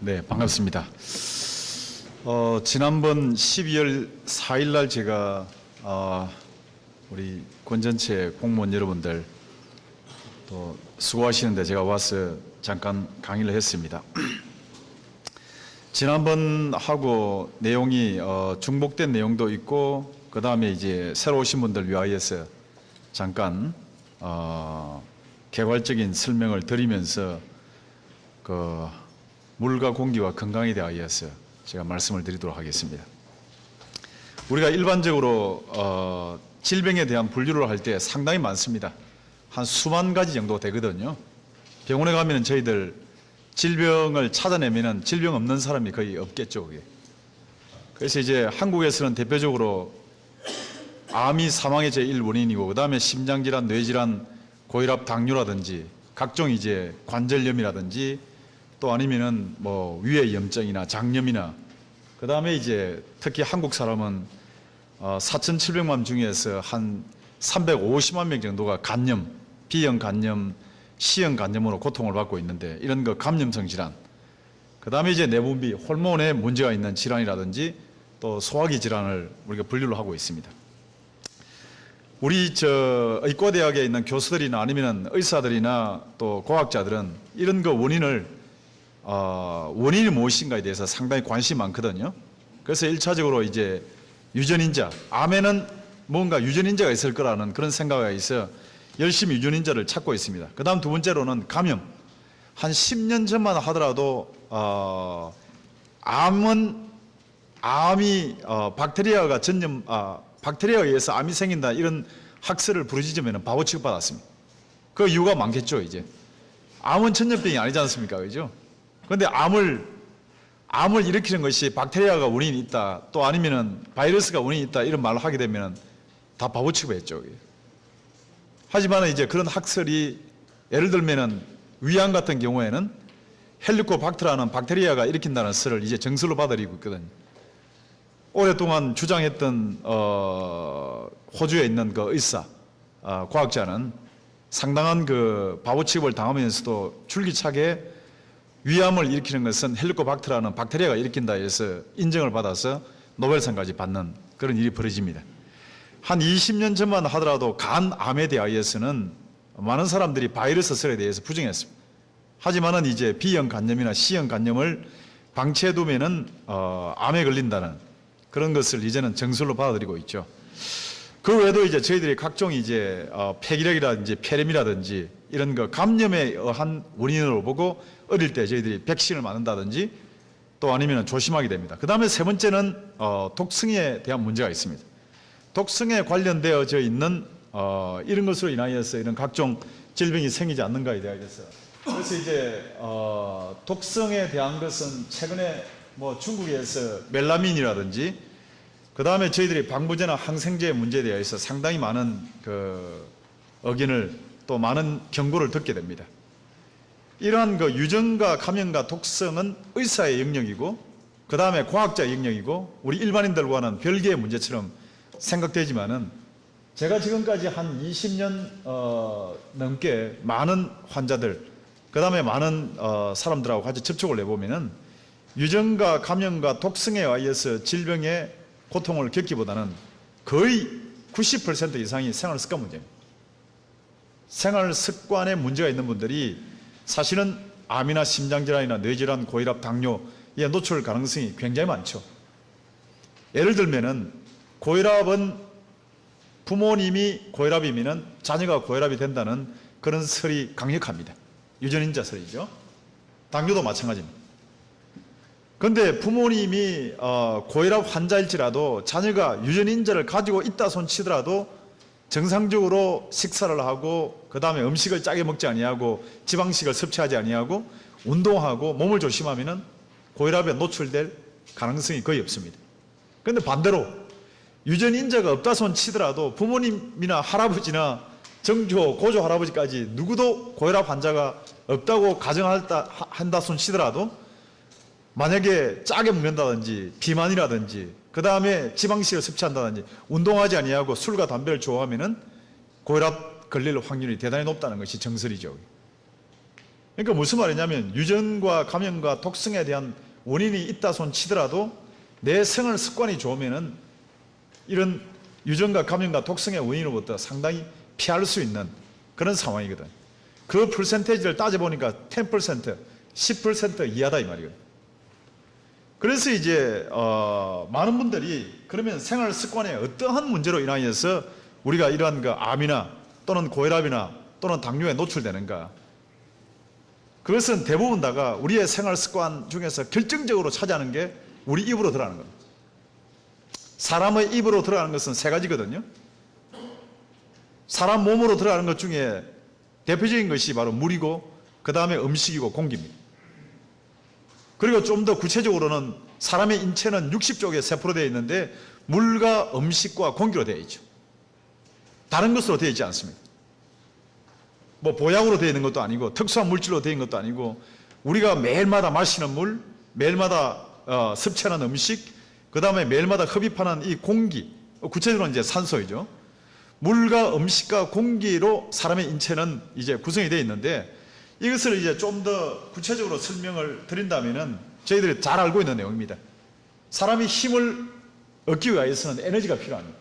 네, 반갑습니다. 지난번 12월 4일 날 제가 우리 건전체 공무원 여러분들 또 수고하시는데 제가 와서 잠깐 강의를 했습니다. 지난번 하고 내용이 중복된 내용도 있고 그 다음에 이제 새로 오신 분들 위하여서 잠깐 개괄적인 설명을 드리면서 그 물과 공기와 건강에 대하여서 제가 말씀을 드리도록 하겠습니다. 우리가 일반적으로 질병에 대한 분류를 할 때 상당히 많습니다. 한 수만 가지 정도 되거든요. 병원에 가면 저희들 질병을 찾아내면 질병 없는 사람이 거의 없겠죠. 그게. 그래서 이제 한국에서는 대표적으로 암이 사망의 제1 원인이고 그 다음에 심장질환, 뇌질환, 고혈압, 당뇨라든지 각종 이제 관절염이라든지 또 아니면은 뭐 위에 염증이나 장염이나 그 다음에 이제 특히 한국 사람은 4,700만 중에서 한 350만 명 정도가 간염, B형 간염, C형 간염으로 고통을 받고 있는데 이런 거 감염성 질환, 그 다음에 이제 내분비, 호르몬에 문제가 있는 질환이라든지 또 소화기 질환을 우리가 분류를 하고 있습니다. 우리 의과대학에 있는 교수들이나 아니면 의사들이나 또 과학자들은 이런 거 원인이 무엇인가에 대해서 상당히 관심이 많거든요. 그래서 1차적으로 이제 유전인자, 암에는 뭔가 유전인자가 있을 거라는 그런 생각이 있어 열심히 유전인자를 찾고 있습니다. 그 다음 두 번째로는 감염. 한 10년 전만 하더라도 암이 박테리아가 박테리아에 의해서 암이 생긴다 이런 학설을 부르짖으면 바보 취급받았습니다. 그 이유가 많겠죠. 이제 암은 전염병이 아니지 않습니까? 그죠? 그런데 암을 일으키는 것이 박테리아가 원인이 있다, 또 아니면은 바이러스가 원인이 있다 이런 말을 하게 되면 다 바보 취급했죠. 하지만 이제 그런 학설이 예를 들면은 위암 같은 경우에는 헬리코박터라는 박테리아가 일으킨다는 설을 이제 정설로 받아들이고 있거든요. 오랫동안 주장했던 호주에 있는 그 의사, 과학자는 상당한 그 바보 취급을 당하면서도 줄기차게 위암을 일으키는 것은 헬리코박터라는 박테리아가 일으킨다 해서 인정을 받아서 노벨상까지 받는 그런 일이 벌어집니다. 한 20년 전만 하더라도 간암에 대하여서는 많은 사람들이 바이러스 설에 대해서 부정했습니다. 하지만은 이제 B형 간염이나 C형 간염을 방치해두면은 암에 걸린다는 그런 것을 이제는 정설로 받아들이고 있죠. 그 외에도 이제 저희들이 각종 이제 폐기력이라든지 폐렴이라든지 이런 거 감염에 의한 원인으로 보고 어릴 때 저희들이 백신을 맞는다든지 또 아니면 조심하게 됩니다. 그 다음에 세 번째는 독성에 대한 문제가 있습니다. 독성에 관련되어져 있는 이런 것으로 인하여서 이런 각종 질병이 생기지 않는가에 대해서 그래서 이제 독성에 대한 것은 최근에 뭐 중국에서 멜라민이라든지 그 다음에 저희들이 방부제나 항생제 문제에 대해서 상당히 많은 그 의견을 또 많은 경고를 듣게 됩니다. 이러한 그 유전과 감염과 독성은 의사의 영역이고 그 다음에 과학자의 영역이고 우리 일반인들과는 별개의 문제처럼 생각되지만은 제가 지금까지 한 20년 넘게 많은 환자들 그 다음에 많은 사람들하고 같이 접촉을 해보면은 유전과 감염과 독성에 의해서 질병의 고통을 겪기보다는 거의 90% 이상이 생활 습관 문제입니다. 생활 습관에 문제가 있는 분들이 사실은 암이나 심장질환이나 뇌질환, 고혈압, 당뇨에 노출 가능성이 굉장히 많죠. 예를 들면은 고혈압은 부모님이 고혈압이면은 자녀가 고혈압이 된다는 그런 설이 강력합니다. 유전인자 설이죠. 당뇨도 마찬가지입니다. 그런데 부모님이 고혈압 환자일지라도 자녀가 유전인자를 가지고 있다 손치더라도 정상적으로 식사를 하고 그 다음에 음식을 짜게 먹지 아니하고 지방식을 섭취하지 아니하고 운동하고 몸을 조심하면은 고혈압에 노출될 가능성이 거의 없습니다. 그런데 반대로 유전인자가 없다 손치더라도 부모님이나 할아버지나 정조, 고조 할아버지까지 누구도 고혈압 환자가 없다고 가정한다 손치더라도 만약에 짜게 먹는다든지 비만이라든지 그 다음에 지방식을 섭취한다든지 운동하지 아니하고 술과 담배를 좋아하면은 고혈압 걸릴 확률이 대단히 높다는 것이 정설이죠. 그러니까 무슨 말이냐면 유전과 감염과 독성에 대한 원인이 있다 손 치더라도 내 생활 습관이 좋으면은 이런 유전과 감염과 독성의 원인으로부터 상당히 피할 수 있는 그런 상황이거든. 그 퍼센테이지를 따져보니까 10%, 10% 이하다 이 말이거든. 그래서 이제 많은 분들이 그러면 생활 습관에 어떠한 문제로 인하여서 우리가 이러한 그 암이나 또는 고혈압이나 또는 당뇨에 노출되는가? 그것은 대부분 다가 우리의 생활 습관 중에서 결정적으로 차지하는 게 우리 입으로 들어가는 겁니다. 사람의 입으로 들어가는 것은 세 가지거든요. 사람 몸으로 들어가는 것 중에 대표적인 것이 바로 물이고 그 다음에 음식이고 공기입니다. 그리고 좀 더 구체적으로는 사람의 인체는 60쪽의 세포로 되어 있는데 물과 음식과 공기로 되어 있죠. 다른 것으로 되어 있지 않습니다. 뭐 보약으로 되어 있는 것도 아니고 특수한 물질로 되어 있는 것도 아니고 우리가 매일마다 마시는 물, 매일마다 섭취하는 음식, 그 다음에 매일마다 흡입하는 이 공기, 구체적으로는 이제 산소이죠. 물과 음식과 공기로 사람의 인체는 이제 구성이 되어 있는데 이것을 이제 좀 더 구체적으로 설명을 드린다면은 저희들이 잘 알고 있는 내용입니다. 사람이 힘을 얻기 위해서는 에너지가 필요합니다.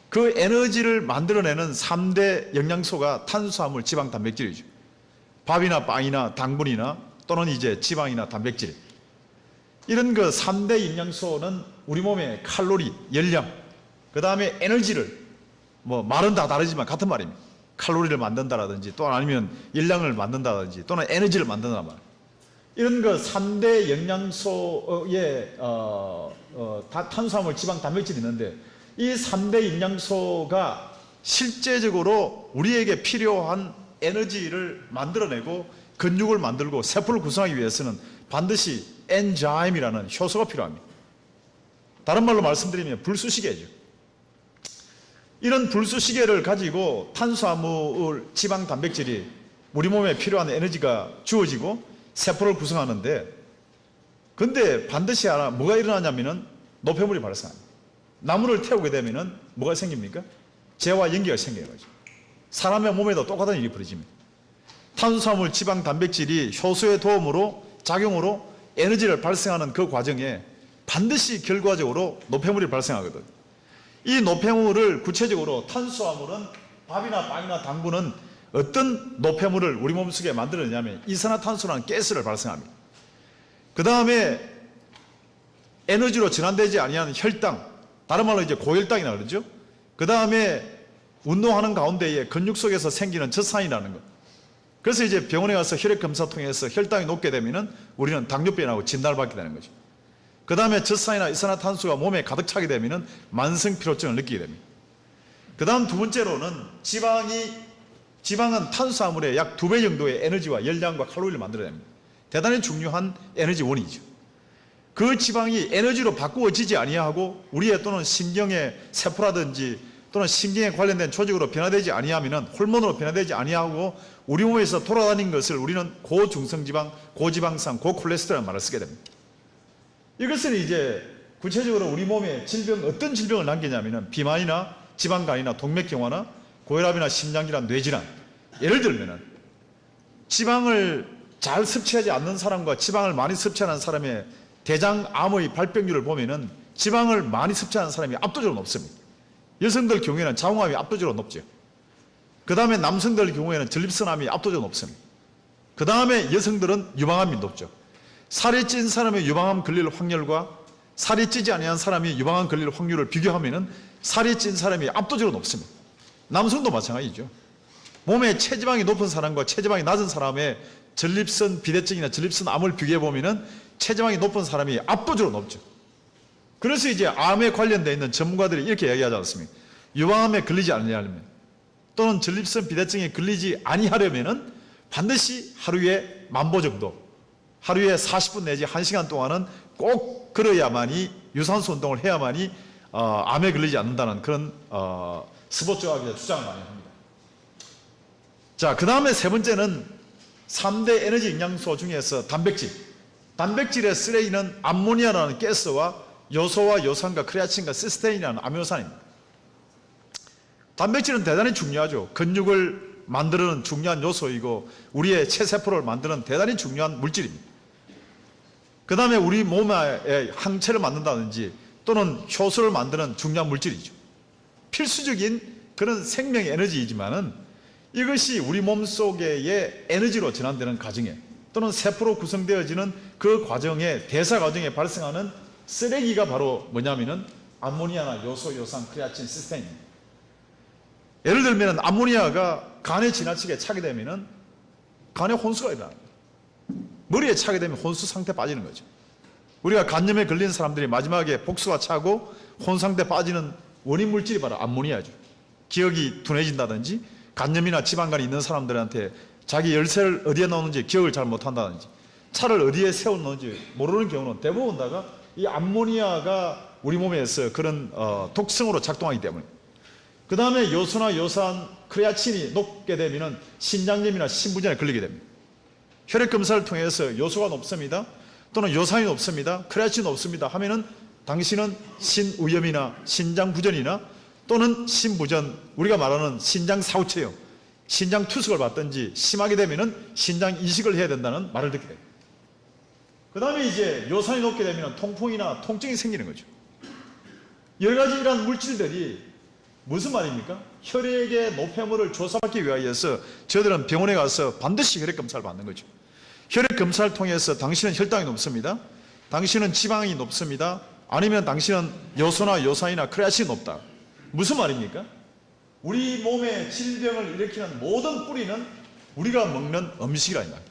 그 에너지를 만들어내는 3대 영양소가 탄수화물, 지방, 단백질이죠. 밥이나 빵이나 당분이나 또는 이제 지방이나 단백질. 이런 그 3대 영양소는 우리 몸의 칼로리, 열량, 그 다음에 에너지를 뭐 말은 다 다르지만 같은 말입니다. 칼로리를 만든다라든지 또는 아니면 열량을 만든다든지 또는 에너지를 만든다는 말. 이런 그 3대 영양소의 탄수화물, 지방, 단백질이 있는데 이 3대 영양소가 실제적으로 우리에게 필요한 에너지를 만들어내고 근육을 만들고 세포를 구성하기 위해서는 반드시 엔자임이라는 효소가 필요합니다. 다른 말로 말씀드리면 불수시개죠. 이런 불수시개를 가지고 탄수화물, 지방, 단백질이 우리 몸에 필요한 에너지가 주어지고 세포를 구성하는데 근데 반드시 뭐가 일어나냐면은 노폐물이 발생합니다. 나무를 태우게 되면은 뭐가 생깁니까? 재와 연기가 생겨요. 사람의 몸에도 똑같은 일이 벌어집니다. 탄수화물, 지방, 단백질이 효소의 도움으로 작용으로 에너지를 발생하는 그 과정에 반드시 결과적으로 노폐물이 발생하거든요. 이 노폐물을 구체적으로 탄수화물은 밥이나 빵이나 당분은 어떤 노폐물을 우리 몸속에 만들어내냐면 이산화탄소라는 가스를 발생합니다. 그 다음에 에너지로 전환되지 아니하는 혈당, 다른 말로 이제 고혈당이라고 그러죠. 그 다음에 운동하는 가운데에 근육 속에서 생기는 젖산이라는 것. 그래서 이제 병원에 가서 혈액 검사 통해서 혈당이 높게 되면은 우리는 당뇨병이라고 진단을 받게 되는 거죠. 그 다음에 젖산이나 이산화탄소가 몸에 가득 차게 되면은 만성 피로증을 느끼게 됩니다. 그 다음 두 번째로는 지방은 탄수화물의 약 2배 정도의 에너지와 열량과 칼로리를 만들어냅니다. 대단히 중요한 에너지원이죠. 그 지방이 에너지로 바꾸어지지 아니하고 우리의 또는 신경의 세포라든지 또는 신경에 관련된 조직으로 변화되지 아니하면은 호르몬으로 변화되지 아니하고 우리 몸에서 돌아다닌 것을 우리는 고중성지방, 고지방산, 고콜레스테롤이라는 말을 쓰게 됩니다. 이것은 이제 구체적으로 우리 몸에 어떤 질병을 남기냐면은 비만이나 지방간이나 동맥경화나 고혈압이나 심장질환, 뇌질환. 예를 들면은 지방을 잘 섭취하지 않는 사람과 지방을 많이 섭취하는 사람의 대장암의 발병률을 보면은 지방을 많이 섭취하는 사람이 압도적으로 높습니다. 여성들 경우에는 자궁암이 압도적으로 높죠. 그 다음에 남성들 경우에는 전립선암이 압도적으로 높습니다. 그 다음에 여성들은 유방암이 높죠. 살이 찐 사람의 유방암 걸릴 확률과 살이 찌지 아니한 사람이 유방암 걸릴 확률을 비교하면은 살이 찐 사람이 압도적으로 높습니다. 남성도 마찬가지죠. 몸에 체지방이 높은 사람과 체지방이 낮은 사람의 전립선 비대증이나 전립선 암을 비교해 보면은 체지방이 높은 사람이 압도적으로 높죠. 그래서 이제 암에 관련되어 있는 전문가들이 이렇게 이야기하지 않습니까? 유방암에 걸리지 않으려면 또는 전립선 비대증에 걸리지 아니하려면은 반드시 하루에 10,000보 정도, 하루에 40분 내지 1시간 동안은 꼭 걸어야만이 유산소 운동을 해야만이 암에 걸리지 않는다는 그런 스포츠학의 주장을 많이 합니다. 자, 그 다음에 세 번째는 3대 에너지 영양소 중에서 단백질. 단백질에 쓰레기는 암모니아라는 가스와 요소와 요산과 크레아틴과 시스테인이라는 아미노산입니다. 단백질은 대단히 중요하죠. 근육을 만드는 중요한 요소이고 우리의 체세포를 만드는 대단히 중요한 물질입니다. 그 다음에 우리 몸의 항체를 만든다든지 또는 효소를 만드는 중요한 물질이죠. 필수적인 그런 생명의 에너지이지만은 이것이 우리 몸 속의 에너지로 전환되는 과정에 또는 세포로 구성되어지는 그 과정에 대사 과정에 발생하는 쓰레기가 바로 뭐냐면은 암모니아나 요소, 요산, 크레아틴, 시스테인입니다. 예를 들면 암모니아가 간에 지나치게 차게 되면은 간에 혼수가 일어납니다. 머리에 차게 되면 혼수 상태 빠지는 거죠. 우리가 간염에 걸린 사람들이 마지막에 복수가 차고 혼 상태 빠지는 원인 물질이 바로 암모니아죠. 기억이 둔해진다든지 간염이나 지방간이 있는 사람들한테 자기 열쇠를 어디에 넣는지 기억을 잘 못한다든지 차를 어디에 세워놓는지 모르는 경우는 대부분 다가 이 암모니아가 우리 몸에서 그런 독성으로 작동하기 때문에. 그 다음에 요소나 요산, 크레아틴이 높게 되면 신장염이나 신부전에 걸리게 됩니다. 혈액 검사를 통해서 요소가 높습니다. 또는 요산이 높습니다. 크레아틴이 높습니다. 하면은 당신은 신우염이나 신장부전이나 또는 신부전, 우리가 말하는 신장 사후체요, 신장 투석을 받든지 심하게 되면은 신장 이식을 해야 된다는 말을 듣게 됩니다. 그 다음에 이제 요산이 높게 되면 통풍이나 통증이 생기는 거죠. 여러 가지 이러한 물질들이 무슨 말입니까? 혈액의 노폐물을 조사받기 위하여서 저희들은 병원에 가서 반드시 혈액 검사를 받는 거죠. 혈액 검사를 통해서 당신은 혈당이 높습니다. 당신은 지방이 높습니다. 아니면 당신은 요소나 요산이나 크레아틴이 높다. 무슨 말입니까? 우리 몸의 질병을 일으키는 모든 뿌리는 우리가 먹는 음식이라 이 말이에요.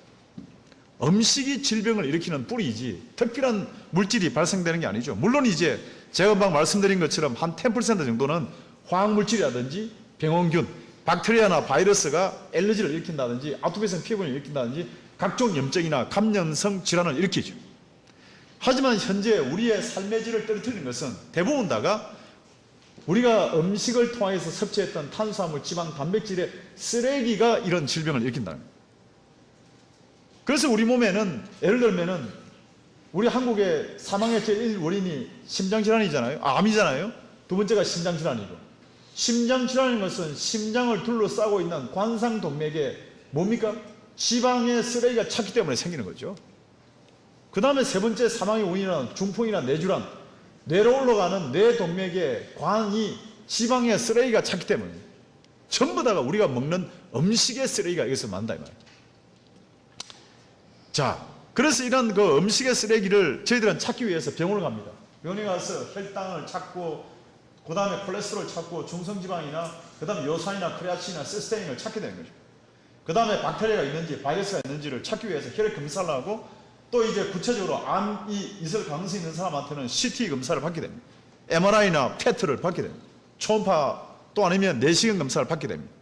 음식이 질병을 일으키는 뿌리이지 특별한 물질이 발생되는 게 아니죠. 물론 이제 제가 막 말씀드린 것처럼 한 10% 정도는 화학물질이라든지 병원균, 박테리아나 바이러스가 알러지를 일으킨다든지 아토피성 피부를 일으킨다든지 각종 염증이나 감염성 질환을 일으키죠. 하지만 현재 우리의 삶의 질을 떨어뜨리는 것은 대부분 다가 우리가 음식을 통해서 섭취했던 탄수화물, 지방, 단백질의 쓰레기가 이런 질병을 일으킨다는 거예요. 그래서 우리 몸에는 예를 들면은 우리 한국의 사망의 제1 원인이 심장질환이잖아요. 암이잖아요. 두 번째가 심장질환이고, 심장질환인 것은 심장을 둘러싸고 있는 관상동맥에 뭡니까? 지방의 쓰레기가 찼기 때문에 생기는 거죠. 그 다음에 세 번째 사망의 원인은 중풍이나 뇌질환, 뇌로 올라가는 뇌동맥에 관이 지방의 쓰레기가 찼기 때문에 전부 다가 우리가 먹는 음식의 쓰레기가 여기서 만다 이 말이에요. 자, 그래서 이런 그 음식의 쓰레기를 저희들은 찾기 위해서 병원을 갑니다. 병원에 가서 혈당을 찾고, 그 다음에 콜레스테롤을 찾고, 중성지방이나, 그 다음에 요산이나 크레아틴이나 시스테인을 찾게 되는 거죠. 그 다음에 박테리아가 있는지, 바이러스가 있는지를 찾기 위해서 혈액 검사를 하고, 또 이제 구체적으로 암이 있을 가능성이 있는 사람한테는 CT 검사를 받게 됩니다. MRI나 PET를 받게 됩니다. 초음파 또 아니면 내시경 검사를 받게 됩니다.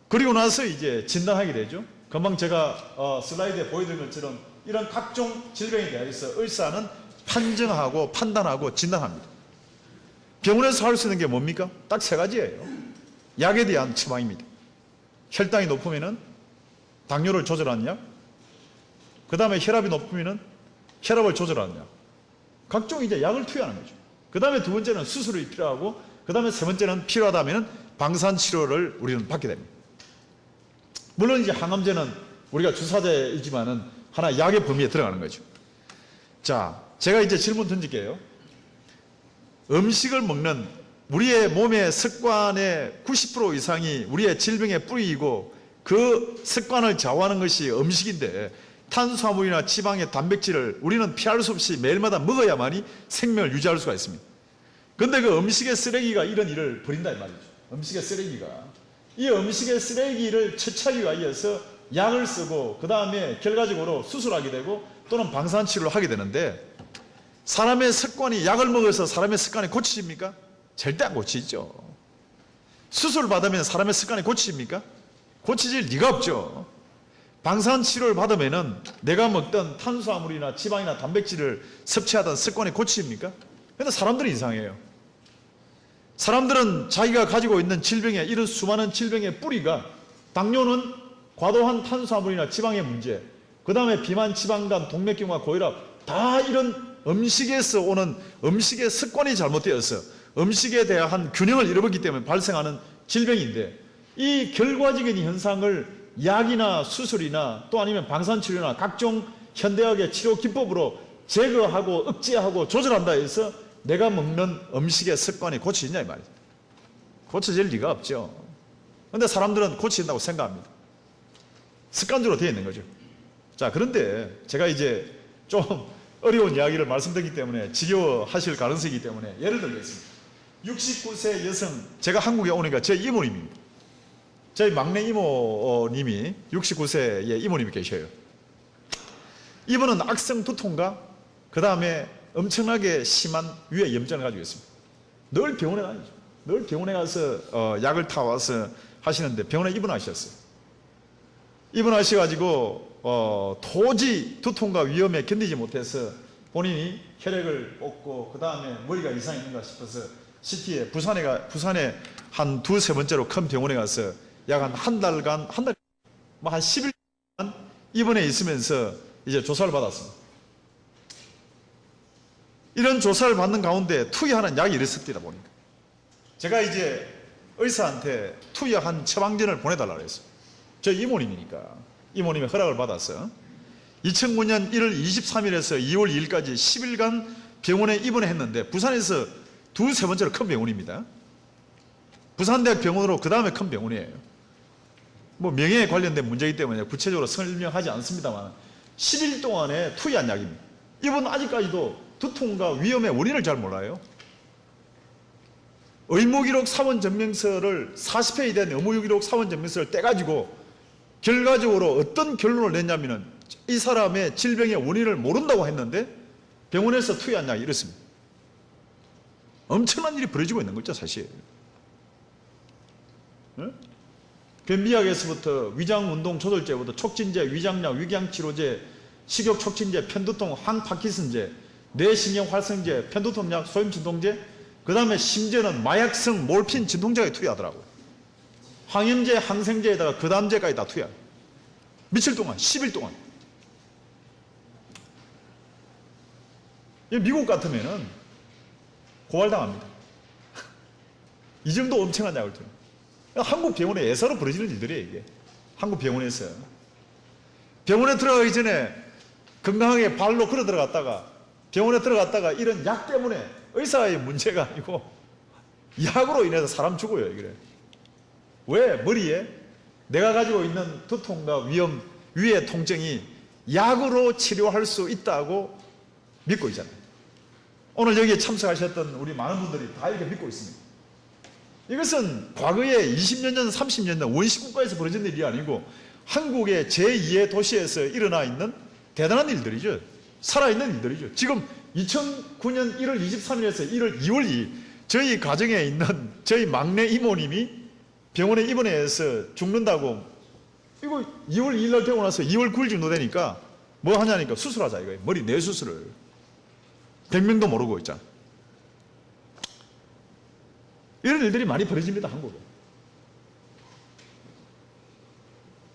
그리고 나서 이제 진단하게 되죠. 금방 제가 슬라이드에 보여드린 것처럼 이런 각종 질병에 대해서 의사는 판정하고 판단하고 진단합니다. 병원에서 할 수 있는 게 뭡니까? 딱 세 가지예요. 약에 대한 처방입니다. 혈당이 높으면은 당뇨를 조절하는 약, 그 다음에 혈압이 높으면은 혈압을 조절하는 약, 각종 이제 약을 투여하는 거죠. 그 다음에 두 번째는 수술이 필요하고, 그 다음에 세 번째는 필요하다면은 방사선 치료를 우리는 받게 됩니다. 물론 이제 항암제는 우리가 주사제이지만은 하나 약의 범위에 들어가는 거죠. 자, 제가 이제 질문 던질게요. 음식을 먹는 우리의 몸의 습관의 90% 이상이 우리의 질병의 뿌리이고 그 습관을 좌우하는 것이 음식인데 탄수화물이나 지방의 단백질을 우리는 피할 수 없이 매일마다 먹어야만이 생명을 유지할 수가 있습니다. 그런데 그 음식의 쓰레기가 이런 일을 벌인다 이 말이죠. 음식의 쓰레기가. 이 음식의 쓰레기를 처치하기 위해서 약을 쓰고 그 다음에 결과적으로 수술하게 되고 또는 방사선 치료를 하게 되는데 사람의 습관이 약을 먹어서 사람의 습관이 고치십니까? 절대 안 고치죠. 수술을 받으면 사람의 습관이 고치십니까? 고치질 리가 없죠. 방사선 치료를 받으면은 내가 먹던 탄수화물이나 지방이나 단백질을 섭취하던 습관이 고치십니까? 그런데 사람들은 이상해요. 사람들은 자기가 가지고 있는 질병의 이런 수많은 질병의 뿌리가 당뇨는 과도한 탄수화물이나 지방의 문제, 그 다음에 비만, 지방간, 동맥경화, 고혈압 다 이런 음식에서 오는 음식의 습관이 잘못되어서 음식에 대한 균형을 잃어버리기 때문에 발생하는 질병인데 이 결과적인 현상을 약이나 수술이나 또 아니면 방사치료나 각종 현대학의 치료 기법으로 제거하고 억제하고 조절한다 해서 내가 먹는 음식의 습관이 고쳐지냐 이 말이죠. 고쳐질 리가 없죠. 그런데 사람들은 고쳐진다고 생각합니다. 습관적으로 되어 있는 거죠. 자, 그런데 제가 이제 좀 어려운 이야기를 말씀드리기 때문에 지겨워하실 가능성이기 때문에 예를 들겠습니다. 69세 여성, 제가 한국에 오니까 제 이모님입니다. 저희 막내 이모님이 69세의 이모님이 계셔요. 이분은 악성 두통과 그 다음에 엄청나게 심한 위에 염증을 가지고 있습니다. 늘 병원에 다니죠. 늘 병원에 가서 약을 타와서 하시는데 병원에 입원하셨어요. 입원하셔가지고 도저히 두통과 위험에 견디지 못해서 본인이 혈액을 뽑고 그 다음에 머리가 이상이 있는가 싶어서 CT에 부산에 한 두세 번째로 큰 병원에 가서 약 한 달간 뭐 한 10일간 입원해 있으면서 이제 조사를 받았습니다. 이런 조사를 받는 가운데 투여하는 약이 있었다 보니까 제가 이제 의사한테 투여한 처방전을 보내달라고 했어요. 저희 이모님이니까 이모님의 허락을 받아서 2009년 1월 23일에서 2월 2일까지 10일간 병원에 입원했는데 부산에서 두세 번째로 큰 병원입니다. 부산대학 병원으로 그 다음에 큰 병원이에요. 뭐 명예에 관련된 문제이기 때문에 구체적으로 설명하지 않습니다만 10일 동안에 투여한 약입니다. 이분 아직까지도 두통과 위험의 원인을 잘 몰라요. 의무기록 사원증명서를 40회에 대한 의무기록 사원증명서를 떼가지고 결과적으로 어떤 결론을 냈냐면은 이 사람의 질병의 원인을 모른다고 했는데 병원에서 투여한 약이 이렇습니다. 엄청난 일이 벌어지고 있는 거죠, 사실. 변비약에서부터 위장운동 조절제부터 촉진제, 위장약, 위궤양치료제, 식욕촉진제, 편두통, 항파킨슨제, 뇌신경활성제, 편두통약, 소염진통제, 그 다음에 심지어는 마약성 몰핀 진통제에 투여하더라고요. 항염제, 항생제에다가 그다음제까지 다 투여. 며칠 동안, 10일 동안. 미국 같으면은 고발당합니다. 이 정도 엄청난 약을 투여. 한국 병원에 예사로 벌어지는 일들이에요, 이게. 한국 병원에서. 병원에 들어가기 전에 건강하게 발로 걸어 들어갔다가 병원에 들어갔다가 이런 약 때문에 의사의 문제가 아니고 약으로 인해서 사람 죽어요, 이게. 왜? 머리에 내가 가지고 있는 두통과 위험, 위의 통증이 약으로 치료할 수 있다고 믿고 있잖아요. 오늘 여기에 참석하셨던 우리 많은 분들이 다 이렇게 믿고 있습니다. 이것은 과거에 20년 전, 30년 전 원시국가에서 벌어진 일이 아니고 한국의 제2의 도시에서 일어나 있는 대단한 일들이죠. 살아있는 일들이죠. 지금 2009년 1월 23일에서 2월 2일 저희 가정에 있는 저희 막내 이모님이 병원에 입원해서 죽는다고 이거 2월 2일 날 병원 와서 2월 9일 정도 되니까 뭐 하냐니까 수술하자 이거예요. 머리 뇌수술을. 100명도 모르고 있잖아. 이런 일들이 많이 벌어집니다, 한국에.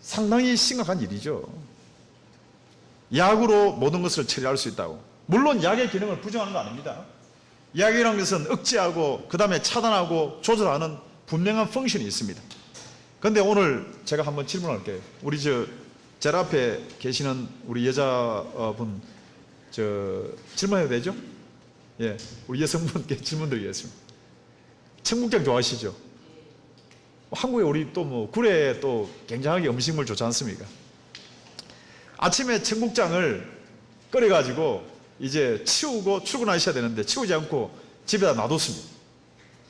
상당히 심각한 일이죠. 약으로 모든 것을 처리할 수 있다고. 물론 약의 기능을 부정하는 거 아닙니다. 약이라는 것은 억제하고 그 다음에 차단하고 조절하는 분명한 펑션이 있습니다. 그런데 오늘 제가 한번 질문할게요. 우리 제 앞에 계시는 우리 여자분 질문해도 되죠? 예, 우리 여성분께 질문 드리겠습니다. 청국장 좋아하시죠? 한국에 우리 또 뭐 굴에 또 굉장하게 음식물 좋지 않습니까? 아침에 청국장을 끓여가지고 이제 치우고 출근하셔야 되는데 치우지 않고 집에다 놔뒀습니다.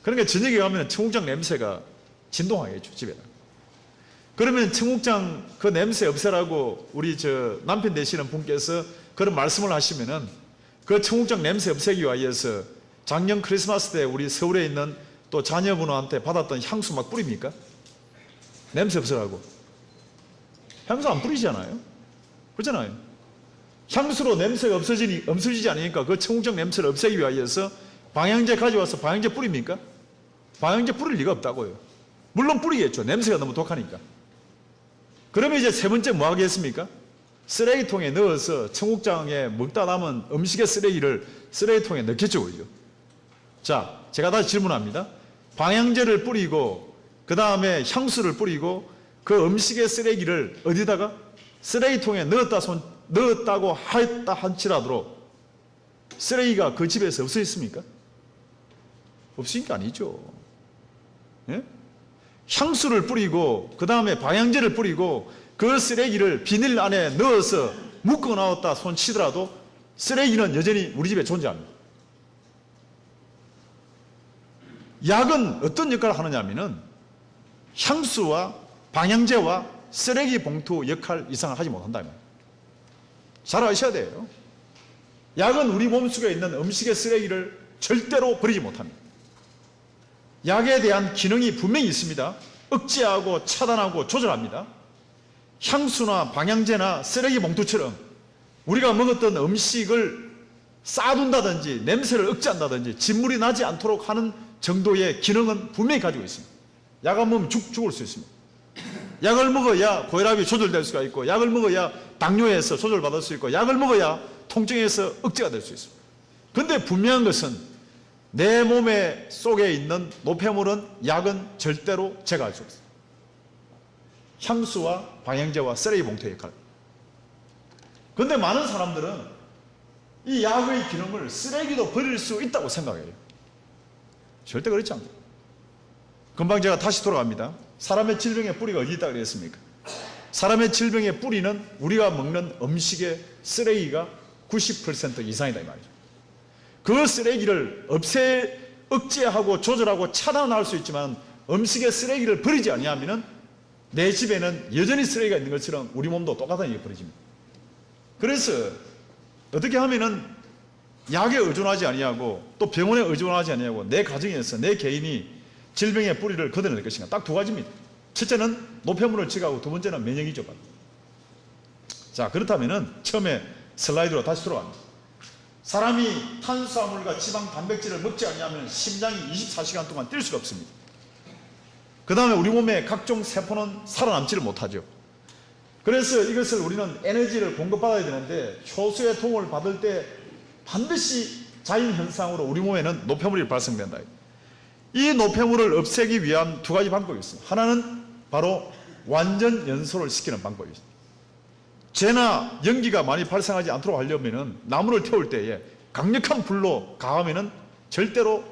그러니까 저녁에 가면 청국장 냄새가 진동하겠죠, 집에다. 그러면 청국장 그 냄새 없애라고 우리 남편 되시는 분께서 그런 말씀을 하시면은 그 청국장 냄새 없애기 위해서 작년 크리스마스 때 우리 서울에 있는 또 자녀분한테 받았던 향수 막 뿌립니까? 냄새 없애라고. 향수 안 뿌리잖아요. 그렇잖아요. 향수로 냄새가 없어지지 않으니까 그 청국장 냄새를 없애기 위해서 방향제 가져와서 방향제 뿌립니까? 방향제 뿌릴 리가 없다고요. 물론 뿌리겠죠. 냄새가 너무 독하니까. 그러면 이제 세 번째 뭐 하겠습니까? 쓰레기통에 넣어서 청국장에 먹다 남은 음식의 쓰레기를 쓰레기통에 넣겠죠, 그죠? 자, 제가 다시 질문합니다. 방향제를 뿌리고 그 다음에 향수를 뿌리고 그 음식의 쓰레기를 어디다가 쓰레기통에 넣었다고 했다 한치라도 쓰레기가 그 집에서 없어졌습니까? 없으니까 아니죠. 예? 향수를 뿌리고 그 다음에 방향제를 뿌리고 그 쓰레기를 비닐 안에 넣어서 묶어 나왔다 손치더라도 쓰레기는 여전히 우리 집에 존재합니다. 약은 어떤 역할을 하느냐 하면은 향수와 방향제와 쓰레기 봉투 역할 이상을 하지 못한다. 잘 아셔야 돼요. 약은 우리 몸속에 있는 음식의 쓰레기를 절대로 버리지 못합니다. 약에 대한 기능이 분명히 있습니다. 억제하고 차단하고 조절합니다. 향수나 방향제나 쓰레기 봉투처럼 우리가 먹었던 음식을 쌓아둔다든지 냄새를 억제한다든지 진물이 나지 않도록 하는 정도의 기능은 분명히 가지고 있습니다. 약을 먹으면 죽을 수 있습니다. 약을 먹어야 고혈압이 조절될 수가 있고 약을 먹어야 당뇨에서 조절받을 수 있고 약을 먹어야 통증에서 억제가 될 수 있습니다. 그런데 분명한 것은 내 몸에 속에 있는 노폐물은 약은 절대로 제거할 수 없습니다. 향수와 방향제와 쓰레기 봉투의 역할. 그런데 많은 사람들은 이 약의 기능을 쓰레기도 버릴 수 있다고 생각해요. 절대 그렇지 않습니다. 금방 제가 다시 돌아갑니다. 사람의 질병의 뿌리가 어디 있다고 그랬습니까? 사람의 질병의 뿌리는 우리가 먹는 음식의 쓰레기가 90% 이상이다 이 말이죠. 그 쓰레기를 억제하고 조절하고 차단할 수 있지만 음식의 쓰레기를 버리지 아니하면은 내 집에는 여전히 쓰레기가 있는 것처럼 우리 몸도 똑같은 일이 벌어집니다. 그래서 어떻게 하면은 약에 의존하지 아니하고 또 병원에 의존하지 아니하고 내 가정에서 내 개인이 질병의 뿌리를 걷어낼 것인가? 딱 두 가지입니다. 첫째는 노폐물을 제거하고 두 번째는 면역이죠. 자, 그렇다면은 처음에 슬라이드로 다시 돌아갑니다. 사람이 탄수화물과 지방, 단백질을 먹지 않으면 심장이 24시간 동안 뛸 수가 없습니다. 그 다음에 우리 몸의 각종 세포는 살아남지를 못하죠. 그래서 이것을 우리는 에너지를 공급받아야 되는데 효소의 도움을 받을 때 반드시 자연현상으로 우리 몸에는 노폐물이 발생된다. 이 노폐물을 없애기 위한 두 가지 방법이 있습니다. 하나는 바로 완전 연소를 시키는 방법이 있습니다. 재나 연기가 많이 발생하지 않도록 하려면 나무를 태울 때에 강력한 불로 가하면 절대로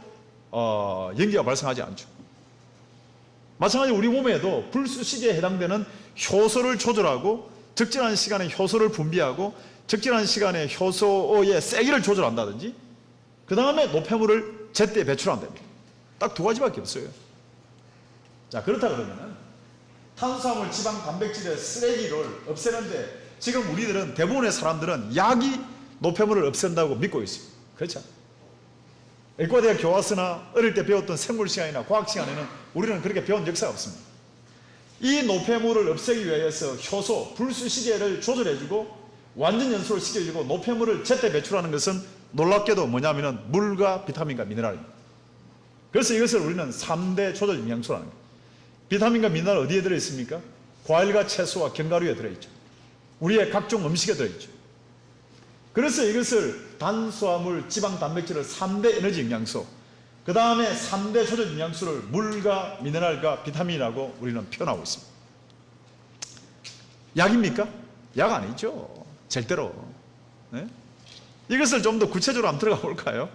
연기가 발생하지 않죠. 마찬가지로 우리 몸에도 불수식에 해당되는 효소를 조절하고 적절한 시간에 효소를 분비하고 적절한 시간에 효소의 세기를 조절한다든지 그 다음에 노폐물을 제때 배출한답니다. 딱 두 가지밖에 없어요. 자, 그렇다 그러면은 탄수화물, 지방, 단백질의 쓰레기를 없애는데 지금 우리들은 대부분의 사람들은 약이 노폐물을 없앤다고 믿고 있습니다. 그렇죠? 의과대학 교과서나 어릴 때 배웠던 생물 시간이나 과학 시간에는 우리는 그렇게 배운 역사가 없습니다. 이 노폐물을 없애기 위해서 효소, 불수시계를 조절해주고 완전 연소를 시켜주고 노폐물을 제때 배출하는 것은 놀랍게도 뭐냐면은 물과 비타민과 미네랄입니다. 그래서 이것을 우리는 3대 조절 영양소라는 거예요. 비타민과 미네랄 어디에 들어있습니까? 과일과 채소와 견과류에 들어있죠. 우리의 각종 음식에 들어있죠. 그래서 이것을 탄수화물, 지방, 단백질을 3대 에너지 영양소, 그 다음에 3대 조절 영양소를 물과 미네랄과 비타민이라고 우리는 표현하고 있습니다. 약입니까? 약 아니죠. 절대로. 네? 이것을 좀 더 구체적으로 한번 들어가 볼까요?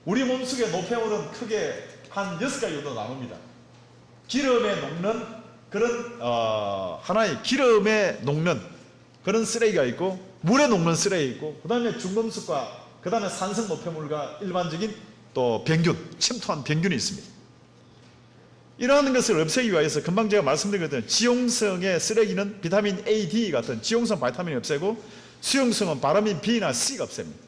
우리 몸속의 노폐물은 크게 한 6가지 정도 나눕니다. 기름에 녹는 그런 하나의 기름에 녹는 그런 쓰레기가 있고 물에 녹는 쓰레기 있고 그 다음에 중금속과 그 다음에 산성 노폐물과 일반적인 또 병균, 침투한 병균이 있습니다. 이러한 것을 없애기 위해서 금방 제가 말씀드린 것처럼 지용성의 쓰레기는 비타민 A, D 같은 지용성 바이타민이 없애고 수용성은 바타민 B나 C가 없앱니다.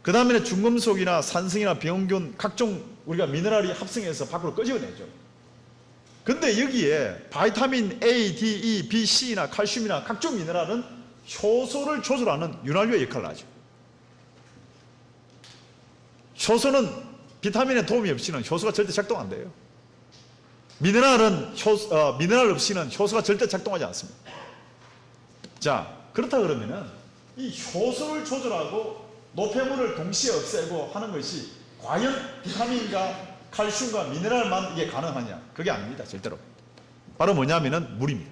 그 다음에 중금속이나 산성이나 병균 각종 우리가 미네랄이 합성해서 밖으로 끄집어내죠. 근데 여기에 바이타민 A, D, E, B, C나 칼슘이나 각종 미네랄은 효소를 조절하는 윤활유의 역할을 하죠. 효소는 비타민의 도움이 없이는 효소가 절대 작동 안 돼요. 미네랄은 미네랄 없이는 효소가 절대 작동하지 않습니다. 자, 그렇다 그러면은 이 효소를 조절하고 노폐물을 동시에 없애고 하는 것이 과연 비타민과 칼슘과 미네랄만 이게 가능하냐? 그게 아닙니다. 절대로. 바로 뭐냐면은 물입니다.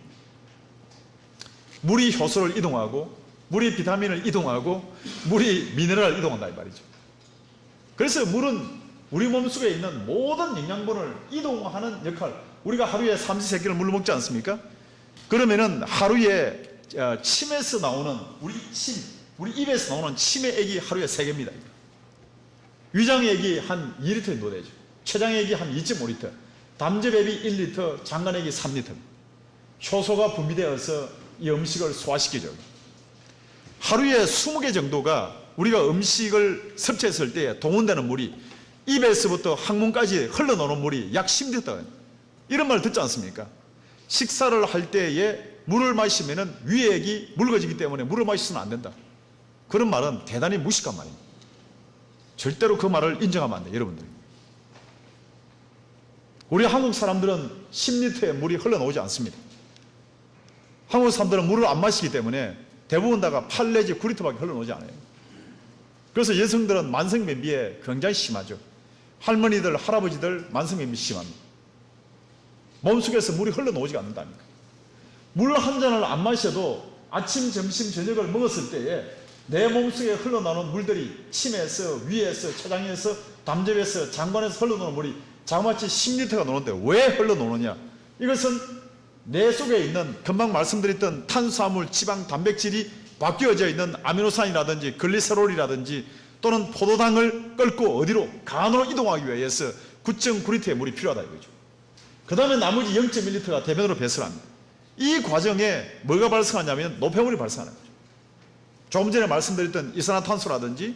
물이 효소를 이동하고, 물이 비타민을 이동하고, 물이 미네랄을 이동한다 이 말이죠. 그래서 물은 우리 몸속에 있는 모든 영양분을 이동하는 역할, 우리가 하루에 삼시세끼를 물을 먹지 않습니까? 그러면은 하루에 침에서 나오는 우리 입에서 나오는 침의 액이 하루에 3개입니다. 위장액이 한 2리터 정도 되죠. 췌장액이 한 2.5리터, 담즙액이 1리터, 장간액이 3리터. 효소가 분비되어서 이 음식을 소화시키죠. 하루에 20개 정도가 우리가 음식을 섭취했을 때 동원되는 물이 입에서부터 항문까지 흘러나오는 물이 약 10리터. 이런 말 듣지 않습니까? 식사를 할 때에 물을 마시면 위액이 묽어지기 때문에 물을 마시면 안 된다. 그런 말은 대단히 무식한 말입니다. 절대로 그 말을 인정하면 안 돼요, 여러분들. 우리 한국 사람들은 10리터의 물이 흘러나오지 않습니다. 한국 사람들은 물을 안 마시기 때문에 대부분 다가 8 내지 9리터밖에 흘러나오지 않아요. 그래서 여성들은 만성변비에 굉장히 심하죠. 할머니들, 할아버지들 만성변비 심합니다. 몸속에서 물이 흘러나오지가 않는다니까. 물 한 잔을 안 마셔도 아침, 점심, 저녁을 먹었을 때에 내 몸속에 흘러나오는 물들이 침에서, 위에서, 췌장에서, 담즙에서, 장관에서 흘러나오는 물이 자그마치 10리터가 나오는데 왜 흘러나오느냐? 이것은 내 속에 있는 금방 말씀드렸던 탄수화물, 지방, 단백질이 바뀌어져 있는 아미노산이라든지 글리세롤이라든지 또는 포도당을 끓고 어디로 간으로 이동하기 위해서 9.9리터의 물이 필요하다 이거죠. 그 다음에 나머지 0.1리터가 대변으로 배설을 합니다. 이 과정에 뭐가 발생하냐면 노폐물이 발생하는 거죠. 조금 전에 말씀드렸던 이산화탄소라든지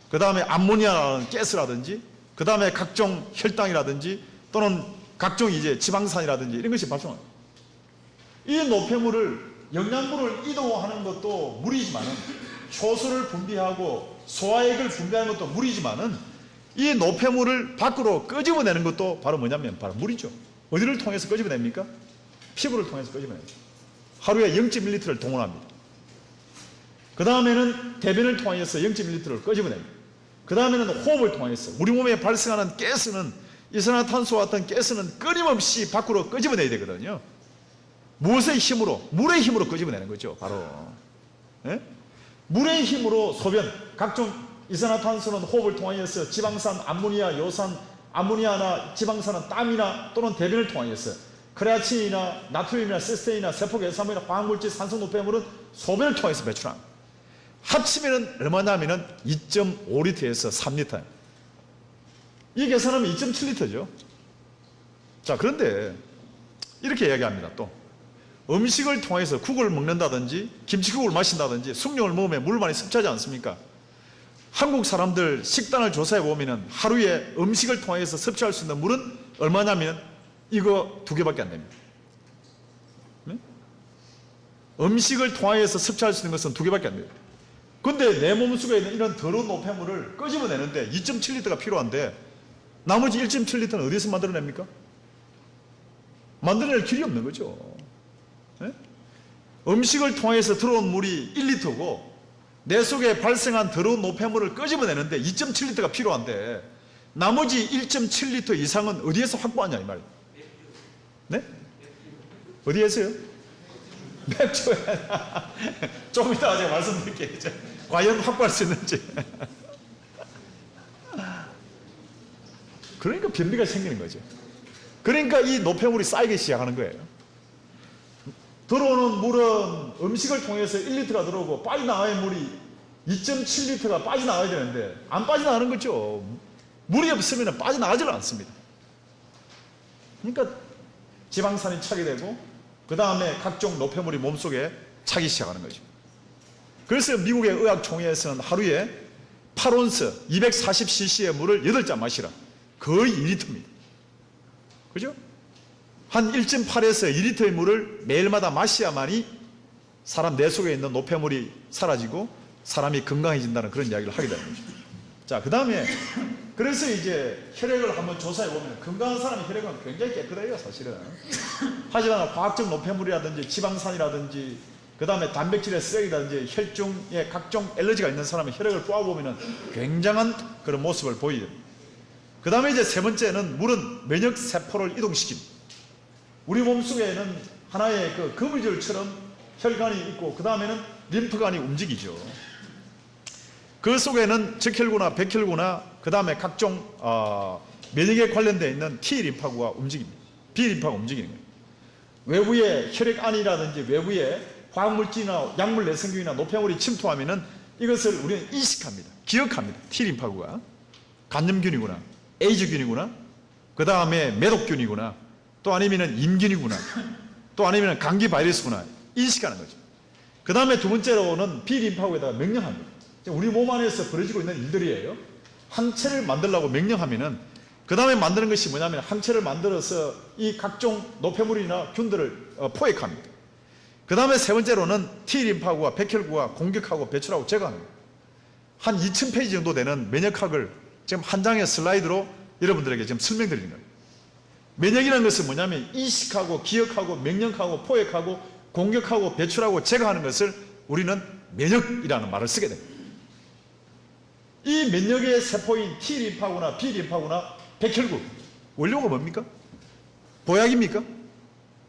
그 다음에 암모니아라는 가스라든지 그 다음에 각종 혈당이라든지 또는 각종 이제 지방산이라든지 이런 것이 발생합니다. 이 노폐물을 영양분을 이동하는 것도 물이지만은 효소를 분비하고 소화액을 분비하는 것도 물이지만은 이 노폐물을 밖으로 끄집어내는 것도 바로 뭐냐면 바로 물이죠. 어디를 통해서 끄집어냅니까? 피부를 통해서 끄집어냅니다. 하루에 0.1리터를 동원합니다. 그 다음에는 대변을 통해서 0.1리터를 끄집어냅니다. 그 다음에는 호흡을 통해서 우리 몸에 발생하는 가스는 이산화탄소와 같은 가스는 끊임없이 밖으로 끄집어내야 되거든요. 무엇의 힘으로? 물의 힘으로 끄집어내는 거죠. 바로 예? 물의 힘으로 소변, 각종 이산화탄소는 호흡을 통하여서 지방산, 암모니아, 요산, 암모니아나 지방산은 땀이나 또는 대변을 통하여서 크레아틴이나 나트륨이나 시스테인이나 세포개사물이나 화학물질, 산성 노폐물은 소변을 통해서 배출합니다. 합치면 얼마냐면은 2.5리터에서 3리터. 이 계산하면 2.7리터죠. 자, 그런데 이렇게 이야기합니다. 또 음식을 통해서 국을 먹는다든지 김치국을 마신다든지 숭늉을 먹으면 물 많이 섭취하지 않습니까? 한국 사람들 식단을 조사해 보면 하루에 음식을 통해서 섭취할 수 있는 물은 얼마냐면 이거 2개밖에 안 됩니다. 네? 음식을 통해서 섭취할 수 있는 것은 2개밖에 안 돼요. 근데 내 몸속에 있는 이런 더러운 노폐물을 끄집어내는데 2.7리터가 필요한데 나머지 1.7리터는 어디서 만들어냅니까? 만들어낼 길이 없는 거죠. 네? 음식을 통해서 들어온 물이 1리터고 내 속에 발생한 더러운 노폐물을 끄집어내는데 2.7리터가 필요한데 나머지 1.7리터 이상은 어디에서 확보하냐 이 말이에요. 네? 어디에서요? 맥주에. 조금 이따가 제가 말씀드릴게요. 과연 확보할 수 있는지. 그러니까 변비가 생기는 거죠. 그러니까 이 노폐물이 쌓이기 시작하는 거예요. 들어오는 물은 음식을 통해서 1리터가 들어오고 빠져나가야 물이 2.7리터가 빠져나가야 되는데 안 빠져나가는 거죠. 물이 없으면 빠져나가지를 않습니다. 그러니까 지방산이 차게 되고 그 다음에 각종 노폐물이 몸속에 차기 시작하는 거죠. 그래서 미국의 의학총회에서는 하루에 8온스 240cc의 물을 8잔 마시라. 거의 2리터입니다. 그죠? 한 1.8에서 2리터의 물을 매일마다 마셔야만이 사람 내 속에 있는 노폐물이 사라지고 사람이 건강해진다는 그런 이야기를 하게 되는 거죠. 자, 그 다음에 그래서 이제 혈액을 한번 조사해 보면 건강한 사람의 혈액은 굉장히 깨끗해요, 사실은. 하지만 화학적 노폐물이라든지 지방산이라든지 그 다음에 단백질의 쓰레기라든지 혈중에 각종 알러지가 있는 사람의 혈액을 뽑아보면 굉장한 그런 모습을 보이죠. 그 다음에 이제 세 번째는 물은 면역세포를 이동시킵니다. 우리 몸속에는 하나의 그 거미줄처럼 혈관이 있고 그 다음에는 림프관이 움직이죠. 그 속에는 적혈구나 백혈구나 그 다음에 각종 면역에 관련되어 있는 T림파구가 움직입니다. B림파가 움직이는 거예요. 외부의 혈액 안이라든지 외부의 화학물질이나 약물 내성균이나 노폐물이 침투하면은 이것을 우리는 인식합니다. 기억합니다. T림파구가 간염균이구나, 에이즈균이구나, 그 다음에 매독균이구나, 또 아니면은 임균이구나, 또 아니면은 감기 바이러스구나 인식하는 거죠. 그 다음에 두 번째로는 B림파구에다가 명령합니다. 우리 몸 안에서 벌어지고 있는 일들이에요. 항체를 만들려고 명령하면은 그 다음에 만드는 것이 뭐냐면 항체를 만들어서 이 각종 노폐물이나 균들을 포획합니다. 그 다음에 세 번째로는 T림파구와 백혈구가 공격하고 배출하고 제거합니다. 한 2000페이지 정도 되는 면역학을 지금 한 장의 슬라이드로 여러분들에게 지금 설명드리는 거예요. 면역이라는 것은 뭐냐면 인식하고 기억하고 명령하고 포획하고 공격하고 배출하고 제거하는 것을 우리는 면역이라는 말을 쓰게 됩니다. 이 면역의 세포인 T림파구나 B림파구나 백혈구 원료가 뭡니까? 보약입니까?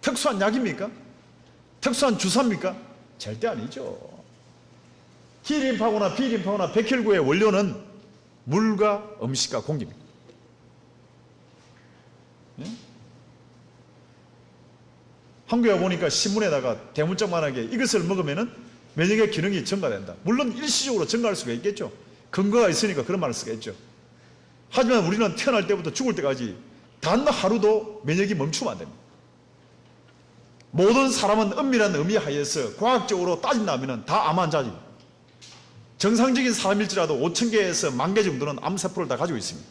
특수한 약입니까? 특수한 주사입니까? 절대 아니죠. T림파구나 B림파구나 백혈구의 원료는 물과 음식과 공기입니다. 한국에 보니까 신문에다가 대문짝만하게 이것을 먹으면 면역의 기능이 증가된다. 물론 일시적으로 증가할 수가 있겠죠. 근거가 있으니까 그런 말을 쓰겠죠. 하지만 우리는 태어날 때부터 죽을 때까지 단 하루도 면역이 멈추면 안 됩니다. 모든 사람은 엄밀한 의미 하에서 과학적으로 따진다면 다 암 환자입니다. 정상적인 사람일지라도 5,000개에서 10,000개 정도는 암세포를 다 가지고 있습니다.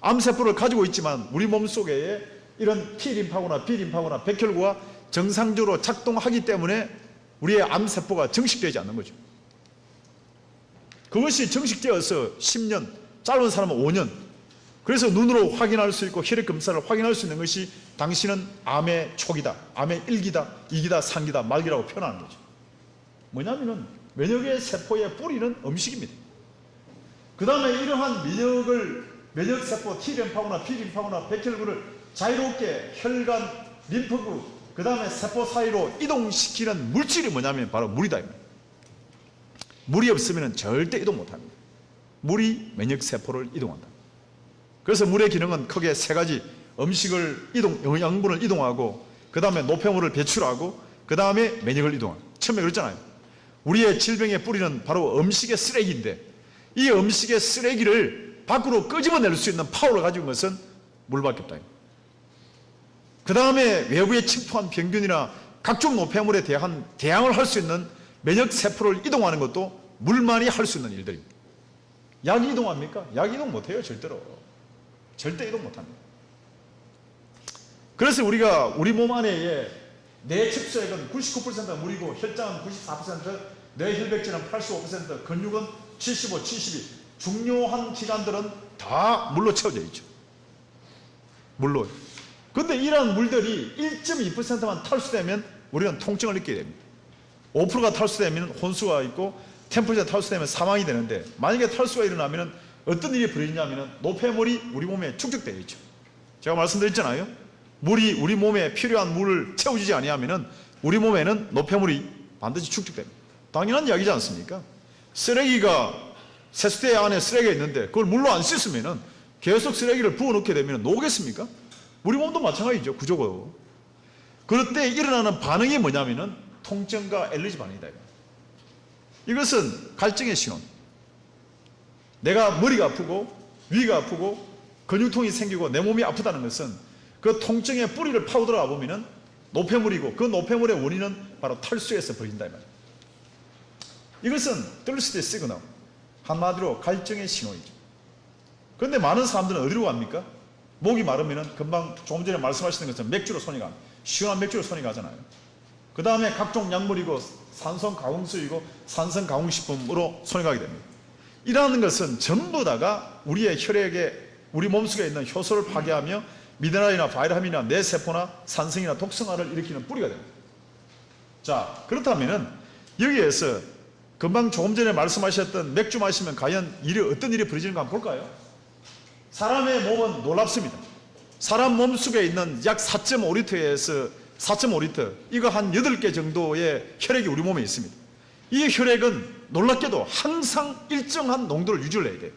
암세포를 가지고 있지만 우리 몸속에 이런 T림파구나 B림파구나 백혈구가 정상적으로 작동하기 때문에 우리의 암세포가 정식되지 않는 거죠. 그것이 정식되어서 10년, 짧은 사람은 5년. 그래서 눈으로 확인할 수 있고 혈액 검사를 확인할 수 있는 것이 당신은 암의 초기다, 암의 1기다, 2기다, 3기다, 말기라고 표현하는 거죠. 뭐냐면은 면역의 세포의 뿌리는 음식입니다. 그 다음에 이러한 면역세포 T림파구나 B림파구나 백혈구를 자유롭게 혈관, 림프구, 그 다음에 세포 사이로 이동시키는 물질이 뭐냐면 바로 물이다. 물이 없으면 절대 이동 못합니다. 물이 면역세포를 이동한다. 그래서 물의 기능은 크게 세 가지. 음식을 영양분을 이동하고 그 다음에 노폐물을 배출하고 그 다음에 면역을 이동하고. 처음에 그랬잖아요. 우리의 질병의 뿌리는 바로 음식의 쓰레기인데 이 음식의 쓰레기를 밖으로 끄집어낼 수 있는 파워를 가지고 있는 것은 물밖에 없다. 그 다음에 외부에 침투한 병균이나 각종 노폐물에 대한 대항을 할 수 있는 면역세포를 이동하는 것도 물만이 할 수 있는 일들입니다. 약이 이동합니까? 약 이동 못해요. 절대로. 절대 이동 못합니다. 그래서 우리가 우리 몸 안에 뇌 척수액은 99%가 물이고 혈장은 94%, 뇌혈백질은 85%, 근육은 75, 72. 중요한 기관들은 다 물로 채워져 있죠. 물로. 근데 이러한 물들이 1.2%만 탈수되면 우리는 통증을 느끼게 됩니다. 5%가 탈수되면 혼수가 있고 10%가 탈수되면 사망이 되는데 만약에 탈수가 일어나면 어떤 일이 벌어지냐면 노폐물이 우리 몸에 축적되어 있죠. 제가 말씀드렸잖아요. 물이 우리 몸에 필요한 물을 채워주지 아니하면 우리 몸에는 노폐물이 반드시 축적됩니다. 당연한 이야기지 않습니까? 쓰레기가 세수대 안에 쓰레기가 있는데 그걸 물로 안 씻으면 계속 쓰레기를 부어넣게 되면 녹겠습니까? 우리 몸도 마찬가지죠. 구조고. 그럴 때 일어나는 반응이 뭐냐면은 통증과 알레르기 반응이다. 이것은 갈증의 신호. 내가 머리가 아프고 위가 아프고 근육통이 생기고 내 몸이 아프다는 것은 그 통증의 뿌리를 파고 들어가 보면은 노폐물이고 그 노폐물의 원인은 바로 탈수에서 벌어진다. 이것은 thirst signal. 한마디로 갈증의 신호이죠. 그런데 많은 사람들은 어디로 갑니까? 목이 마르면은 금방 조금 전에 말씀하시는 것처럼 맥주로 손이 갑니다. 시원한 맥주로 손이 가잖아요. 그 다음에 각종 약물이고 산성 가공수이고 산성 가공식품으로 손이 가게 됩니다. 이러한 것은 전부 다가 우리의 혈액에 우리 몸속에 있는 효소를 파괴하며 미네랄이나 바이타민이나 뇌세포나 산성이나 독성화를 일으키는 뿌리가 됩니다. 자, 그렇다면은 여기에서 금방 조금 전에 말씀하셨던 맥주 마시면 과연 어떤 일이 벌어지는가 한번 볼까요? 사람의 몸은 놀랍습니다. 사람 몸속에 있는 약 4.5리터에서 4.5리터, 이거 한 8개 정도의 혈액이 우리 몸에 있습니다. 이 혈액은 놀랍게도 항상 일정한 농도를 유지를 해야 돼요.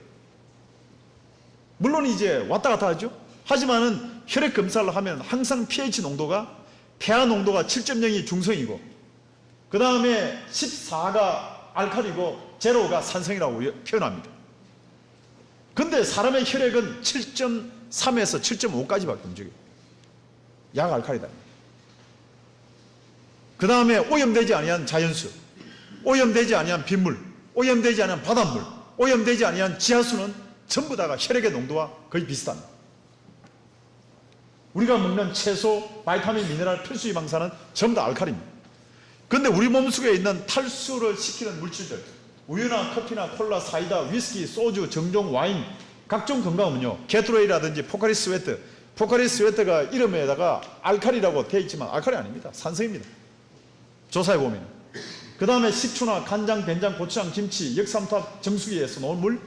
물론 이제 왔다 갔다 하죠. 하지만은 혈액 검사를 하면 항상 pH 농도가, 폐화 농도가 7.0이 중성이고, 그 다음에 14가 알칼리고 제로가 산성이라고 표현합니다. 근데 사람의 혈액은 7.3에서 7.5까지밖에 움직여요. 약 알칼리다. 그 다음에 오염되지 아니한 자연수, 오염되지 아니한 빗물, 오염되지 아니한 바닷물, 오염되지 아니한 지하수는 전부 다가 혈액의 농도와 거의 비슷합니다. 우리가 먹는 채소, 바이타민, 미네랄, 필수 지방산은 전부 다 알칼리입니다. 그런데 우리 몸속에 있는 탈수를 시키는 물질들, 우유나 커피나 콜라, 사이다, 위스키, 소주, 정종, 와인, 각종 건강음료, 게토레이라든지 포카리 스웨트, 포카리 스웨트가 이름에다가 알칼리라고 되어 있지만 알칼리 아닙니다. 산성입니다. 조사해 보면. 그 다음에 식초나 간장, 된장, 고추장, 김치, 역삼투압 정수기에서 나온 물,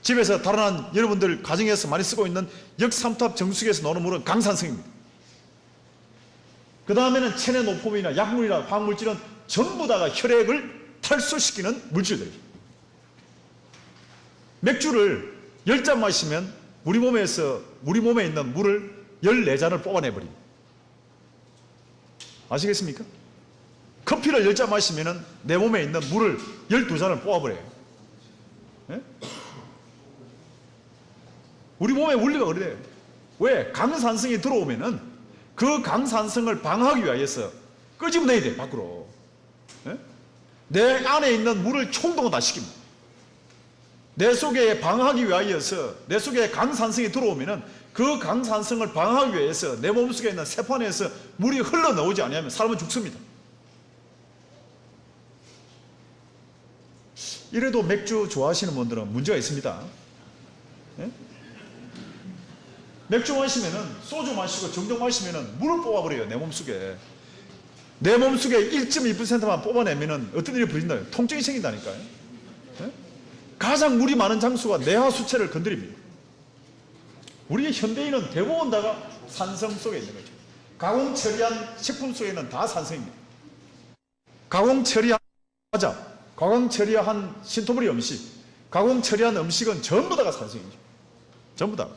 집에서 달아난 여러분들 가정에서 많이 쓰고 있는 역삼투압 정수기에서 나오는 물은 강산성입니다. 그 다음에는 체내 노폐물이나 약물이나 화학물질은 전부 다가 혈액을 탈수시키는 물질들이에요. 맥주를 10잔 마시면 우리 몸에 있는 물을 14잔을 뽑아내버립니다. 아시겠습니까? 커피를 10잔 마시면 내 몸에 있는 물을 12잔을 뽑아버려요. 네? 우리 몸의 원리가 그래요. 왜? 강산성이 들어오면은 그 강산성을 방어하기 위해서 끄집어내야 돼, 밖으로. 네? 내 안에 있는 물을 총동원 다 시킵니다. 내 속에 방어하기 위하여서, 내 속에 강산성이 들어오면은 그 강산성을 방어하기 위해서 내 몸속에 있는 세포 안에서 물이 흘러나오지 않으면 사람은 죽습니다. 이래도 맥주 좋아하시는 분들은 문제가 있습니다. 네? 맥주 마시면은, 소주 마시고 정종 마시면은 물을 뽑아버려요, 내 몸속에. 내 몸속에 1.2%만 뽑아내면은 어떤 일이 벌어진다요? 통증이 생긴다니까요. 네? 가장 물이 많은 장소가 내하 수체를 건드립니다. 우리 현대인은 대부분 다가 산성 속에 있는 거죠. 가공 처리한 식품 속에는 다 산성입니다. 가공 처리한 과자, 가공 처리한 신토부리 음식, 가공 처리한 음식은 전부 다가 산성이죠. 전부 다.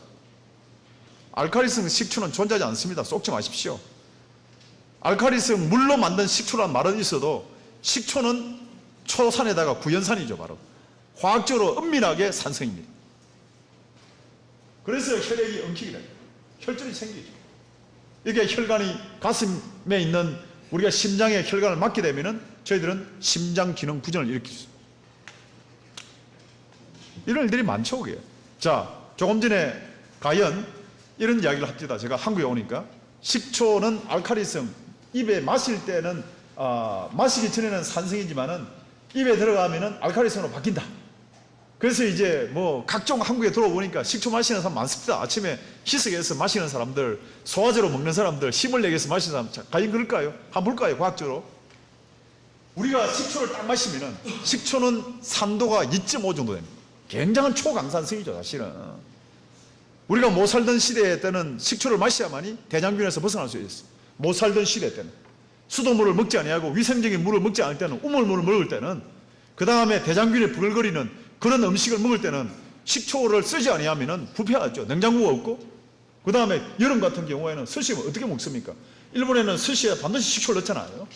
알칼리성 식초는 존재하지 않습니다. 쏙지 마십시오. 알칼리성 물로 만든 식초란 말은 있어도 식초는 초산에다가 구연산이죠, 바로. 화학적으로 은밀하게 산성입니다. 그래서 혈액이 엉키게 됩니다. 혈전이 생기죠. 이게 혈관이 가슴에 있는 우리가 심장에 혈관을 막게 되면은 저희들은 심장 기능 부전을 일으킬 수 있습니다. 이런 일들이 많죠, 그게. 자, 조금 전에 과연 이런 이야기를 합니다. 제가 한국에 오니까 식초는 알칼리성, 입에 마실 때는 마시기 전에는 산성이지만은 입에 들어가면은 알칼리성으로 바뀐다. 그래서 이제 뭐 각종 한국에 들어보니까 식초 마시는 사람 많습니다. 아침에 희석해서 마시는 사람들, 소화제로 먹는 사람들, 힘을 내기 위해서 마시는 사람, 과연 그럴까요? 한번 볼까요, 과학적으로? 우리가 식초를 딱 마시면은 식초는 산도가 2.5 정도 됩니다. 굉장한 초강산성이죠, 사실은. 우리가 못 살던 시대 때는 식초를 마셔야만이 대장균에서 벗어날 수 있었어요. 못 살던 시대 때는. 수돗물을 먹지 아니하고 위생적인 물을 먹지 않을 때는, 우물물을 먹을 때는, 그 다음에 대장균이 부글거리는 그런 음식을 먹을 때는 식초를 쓰지 아니하면은 부패하죠. 냉장고가 없고. 그 다음에 여름 같은 경우에는 스시를 어떻게 먹습니까? 일본에는 스시에 반드시 식초를 넣잖아요.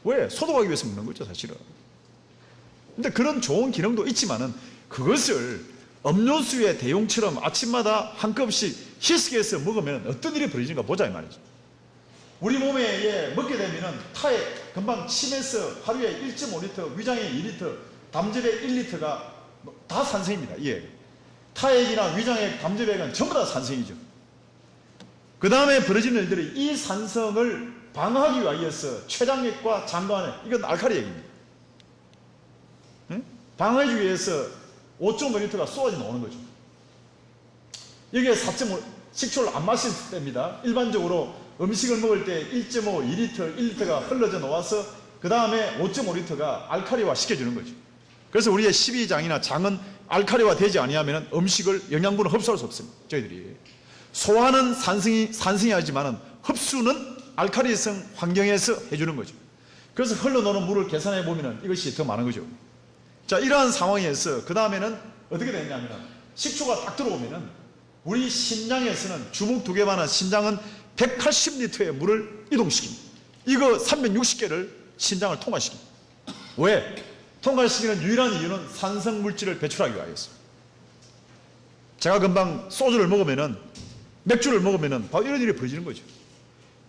왜? 소독하기 위해서 먹는 거죠, 사실은. 근데 그런 좋은 기능도 있지만은 그것을 음료수의 대용처럼 아침마다 한 컵씩 희석해서 먹으면 어떤 일이 벌어지는가 보자, 이 말이죠. 우리 몸에 먹게 되면은 타액, 금방 침에서 하루에 1.5리터, 위장에 2리터, 담즙에 1리터가 다 산성입니다. 예. 타액이나 위장액, 담즙액은 전부 다 산성이죠. 그 다음에 벌어지는 일들이 이 산성을 방어하기 위해서 췌장액과 장관액, 이건 알칼리액입니다. 예? 방어하기 위해서 5.5리터가 쏟아져 나오는 거죠. 여기에 4.5, 식초를 안 마실 때입니다. 일반적으로 음식을 먹을 때 1.5, 2리터, 1리터가 흘러져 나와서 그 다음에 5.5리터가 알칼리화 시켜주는 거죠. 그래서 우리의 십이장이나 장은 알칼리화 되지 아니하면 음식을, 영양분을 흡수할 수 없습니다. 저희들이. 소화는 산성이 하지만은 흡수는 알칼리성 환경에서 해주는 거죠. 그래서 흘러나오는 물을 계산해 보면은 이것이 더 많은 거죠. 자, 이러한 상황에서 그 다음에는 어떻게 되냐면은 식초가 딱 들어오면은 우리 심장에서는 주먹 2개만한 심장은 180리터의 물을 이동시킵니다. 이거 360개를 심장을 통과시킵니다. 왜? 통과시키는 유일한 이유는 산성 물질을 배출하기 위하여서. 제가 금방 소주를 먹으면은, 맥주를 먹으면은 바로 이런 일이 벌어지는 거죠.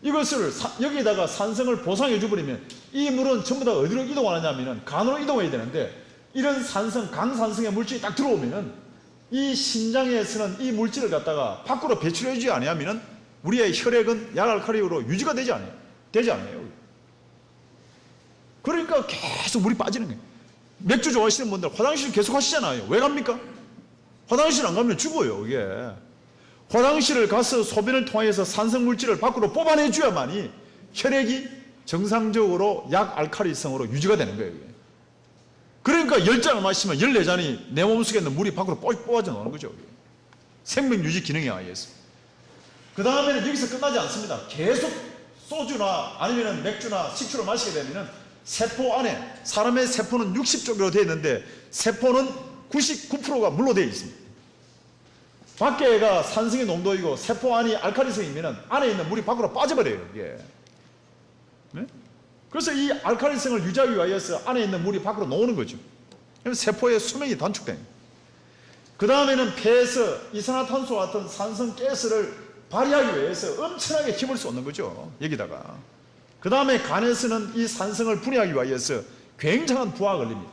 이것을 여기에다가 산성을 보상해 줘버리면 이 물은 전부 다 어디로 이동하느냐면은 간으로 이동해야 되는데, 이런 산성, 강산성의 물질이 딱 들어오면은 이 심장에서는 이 물질을 갖다가 밖으로 배출해 주지 않으면은 우리의 혈액은 약알칼리로 유지가 되지 않아요. 그러니까 계속 물이 빠지는 거예요. 맥주 좋아하시는 분들 화장실 계속 하시잖아요. 왜 갑니까? 화장실 안 가면 죽어요, 이게. 화장실을 가서 소변을 통해서 산성 물질을 밖으로 뽑아내줘야만이 혈액이 정상적으로 약알칼리성으로 유지가 되는 거예요, 이게. 그러니까 10잔을 마시면 14잔이 내 몸속에 있는 물이 밖으로 뽑아져 나오는 거죠. 생명 유지 기능에 의해서. 그 다음에는 여기서 끝나지 않습니다. 계속 소주나 아니면 맥주나 식초를 마시게 되면은 세포 안에, 사람의 세포는 60쪽으로 되어 있는데 세포는 99%가 물로 되어 있습니다. 밖에가 산성의 농도이고 세포 안이 알칼리성이면 안에 있는 물이 밖으로 빠져버려요, 이게. 네? 그래서 이 알칼리성을 유지하기 위해서 안에 있는 물이 밖으로 나오는 거죠. 그래서 세포의 수명이 단축됩니다. 그 다음에는 폐에서 이산화탄소와 같은 산성 가스를 발휘하기 위해서 엄청나게 힘을 쏟는 거죠, 여기다가. 그 다음에 간에서는 이 산성을 분해하기 위해서 굉장한 부하가 걸립니다.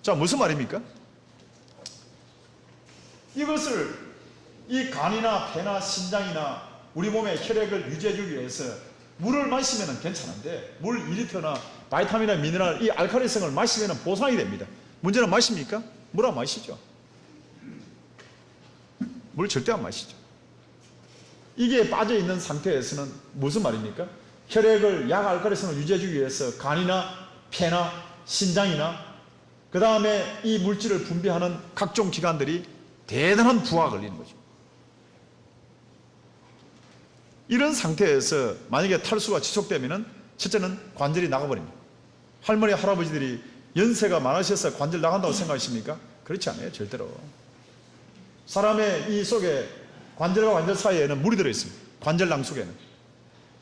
자, 무슨 말입니까? 이것을 이 간이나 폐나 심장이나 우리 몸의 혈액을 유지해주기 위해서 물을 마시면 괜찮은데, 물 2리터나 바이타민이나 미네랄, 이 알칼리성을 마시면 보상이 됩니다. 문제는 마십니까? 물 안 마시죠. 물 절대 안 마시죠. 이게 빠져있는 상태에서는 무슨 말입니까? 혈액을 약알칼리성을 유지해주기 위해서 간이나 폐나 심장이나 그 다음에 이 물질을 분비하는 각종 기관들이 대단한 부하가 걸리는 거죠. 이런 상태에서 만약에 탈수가 지속되면 첫째는 관절이 나가버립니다. 할머니, 할아버지들이 연세가 많으셔서 관절 나간다고 생각하십니까? 그렇지 않아요, 절대로. 사람의 이 속에 관절과 관절 사이에는 물이 들어있습니다. 관절낭 속에는.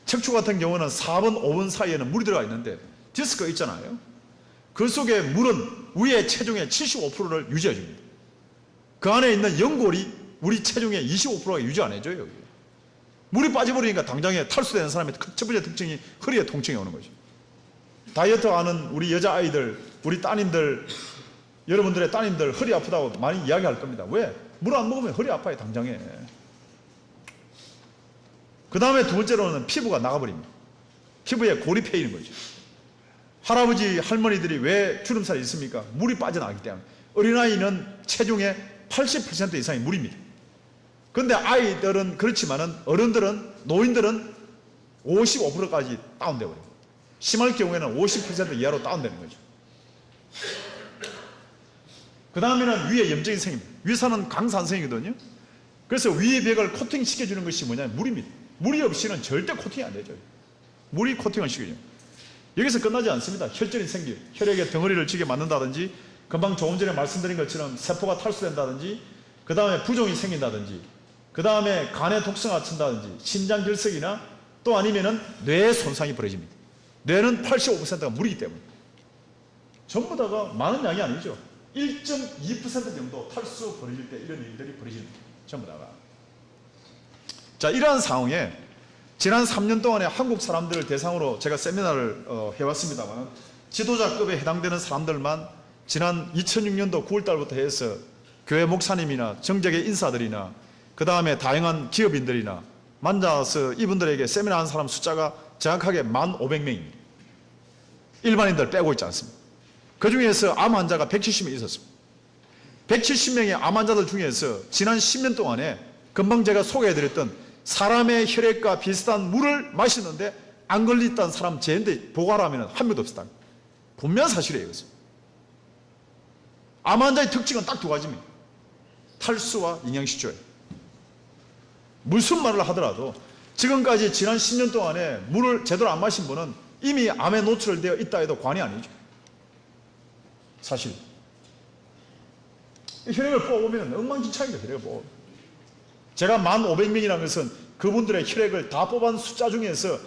척추 같은 경우는 4번, 5번 사이에는 물이 들어가 있는데 디스크가 있잖아요. 그 속에 물은 우리의 체중의 75%를 유지해 줍니다. 그 안에 있는 연골이 우리 체중의 25%가 유지 안 해줘요, 여기. 물이 빠져버리니까 당장에 탈수되는 사람의 첫 번째 특징이 허리에 통증이 오는 거죠. 다이어트 하는 우리 여자아이들, 우리 따님들, 여러분들의 따님들 허리 아프다고 많이 이야기할 겁니다. 왜? 물 안 먹으면 허리 아파요, 당장에. 그 다음에 두 번째로는 피부가 나가버립니다. 피부에 골이 패이는 거죠. 할아버지, 할머니들이 왜 주름살이 있습니까? 물이 빠져나가기 때문에. 어린아이는 체중의 80% 이상이 물입니다. 그런데 아이들은 그렇지만은 어른들은, 노인들은 55%까지 다운되어 버립니다. 심할 경우에는 50% 이하로 다운되는 거죠. 그 다음에는 위에 염증이 생깁니다. 위산은 강산성이거든요. 그래서 위의 벽을 코팅시켜주는 것이 뭐냐면 물입니다. 물이 없이는 절대 코팅이 안 되죠. 물이 코팅을 시켜줘요. 여기서 끝나지 않습니다. 혈전이 생겨요. 혈액의 덩어리를 쥐게 만든다든지, 금방 조금 전에 말씀드린 것처럼 세포가 탈수된다든지, 그 다음에 부종이 생긴다든지, 그 다음에 간의 독성이 친다든지, 심장결석이나 또 아니면은 뇌 손상이 벌어집니다. 뇌는 85%가 물이기 때문에. 전부 다가 많은 양이 아니죠. 1.2% 정도 탈수 벌어질 때 이런 일들이 벌어지는 거예요. 전부 다가. 자, 이러한 상황에 지난 3년 동안에 한국 사람들을 대상으로 제가 세미나를 해왔습니다만, 지도자급에 해당되는 사람들만 지난 2006년도 9월달부터 해서 교회 목사님이나 정적의 인사들이나 그 다음에 다양한 기업인들이나 만나서 이분들에게 세미나 한 사람 숫자가 정확하게 1,500명입니다. 일반인들 빼고 있지 않습니다. 그 중에서 암 환자가 170명 있었습니다. 170명의 암 환자들 중에서 지난 10년 동안에 금방 제가 소개해드렸던 사람의 혈액과 비슷한 물을 마시는데 안 걸렸다는 사람 제인데 보고하라 하면 한 명도 없었다. 분명한 사실이에요. 이것은. 암 환자의 특징은 딱 두 가지입니다. 탈수와 영양실조예요. 무슨 말을 하더라도 지금까지 지난 10년 동안에 물을 제대로 안 마신 분은 이미 암에 노출되어 있다 해도 과언이 아니죠. 사실 혈액을 뽑아보면 엉망진창이죠. 혈액을 뽑아. 제가 1,500명이라는 것은 그분들의 혈액을 다 뽑은 숫자 중에서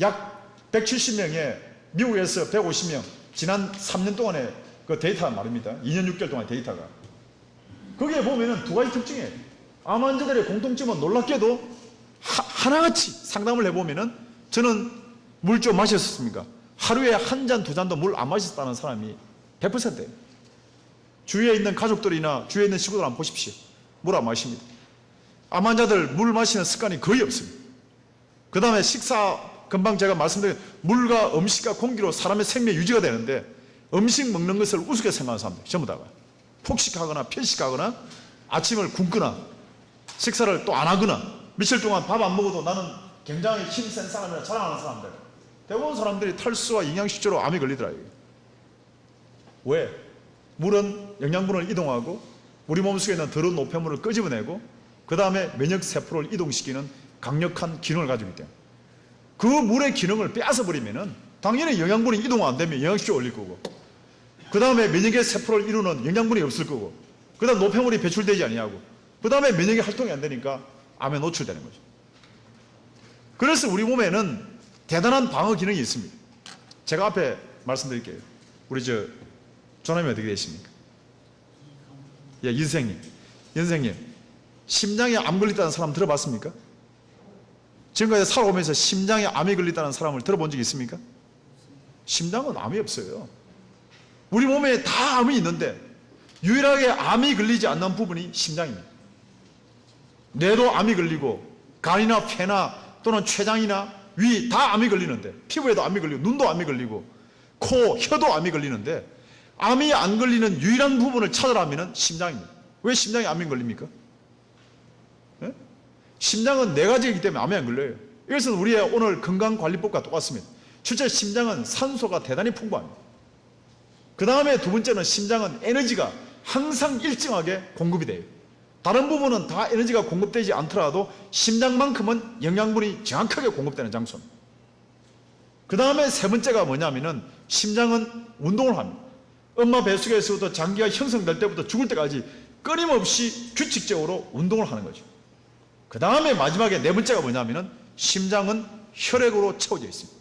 약 170명에 미국에서 150명 지난 3년 동안의 그 데이터 말입니다. 2년 6개월 동안의 데이터가. 거기에 보면은 두 가지 특징이에요. 암 환자들의 공통점은 놀랍게도 하나같이 상담을 해보면은 저는 물 좀 마셨습니까? 하루에 한 잔, 두 잔도 물 안 마셨다는 사람이 100%예요. 주위에 있는 가족들이나 주위에 있는 친구들 한번 보십시오. 물 안 마십니다. 암 환자들 물 마시는 습관이 거의 없습니다. 그 다음에 식사, 금방 제가 말씀드린 물과 음식과 공기로 사람의 생명 유지가 되는데 음식 먹는 것을 우습게 생각하는 사람들 전부 다가 폭식하거나 편식하거나 아침을 굶거나 식사를 또 안 하거나 며칠 동안 밥 안 먹어도 나는 굉장히 힘센 사람이라 자랑하는 사람들, 대부분 사람들이 탈수와 영양실조로 암에 걸리더라고요. 왜? 물은 영양분을 이동하고 우리 몸속에 있는 더러운 노폐물을 끄집어내고 그 다음에 면역세포를 이동시키는 강력한 기능을 가지고 있기 때문에 그 물의 기능을 빼앗아버리면 당연히 영양분이 이동 안 되면 영양실조 올릴 거고 그 다음에 면역의 세포를 이루는 영양분이 없을 거고 그 다음 노폐물이 배출되지 아니하고 그 다음에 면역이 활동이 안 되니까 암에 노출되는 거죠. 그래서 우리 몸에는 대단한 방어 기능이 있습니다. 제가 앞에 말씀드릴게요. 우리 조남이 어떻게 되십니까? 예, 이 선생님 심장에 암 걸렸다는 사람 들어봤습니까? 지금까지 살아오면서 심장에 암이 걸렸다는 사람을 들어본 적 있습니까? 심장은 암이 없어요. 우리 몸에 다 암이 있는데 유일하게 암이 걸리지 않는 부분이 심장입니다. 뇌도 암이 걸리고 간이나 폐나 또는 췌장이나 위 다 암이 걸리는데 피부에도 암이 걸리고 눈도 암이 걸리고 코, 혀도 암이 걸리는데 암이 안 걸리는 유일한 부분을 찾으라면 심장입니다. 왜 심장에 암이 걸립니까? 네? 심장은 네 가지이기 때문에 암에 안 걸려요. 이것은 우리의 오늘 건강관리법과 똑같습니다. 첫째, 심장은 산소가 대단히 풍부합니다. 그 다음에 두 번째는 심장은 에너지가 항상 일정하게 공급이 돼요. 다른 부분은 다 에너지가 공급되지 않더라도 심장만큼은 영양분이 정확하게 공급되는 장소입니다. 그 다음에 세 번째가 뭐냐면은 심장은 운동을 합니다. 엄마 뱃속에서부터 장기가 형성될 때부터 죽을 때까지 끊임없이 규칙적으로 운동을 하는 거죠. 그 다음에 마지막에 네 번째가 뭐냐면은 심장은 혈액으로 채워져 있습니다.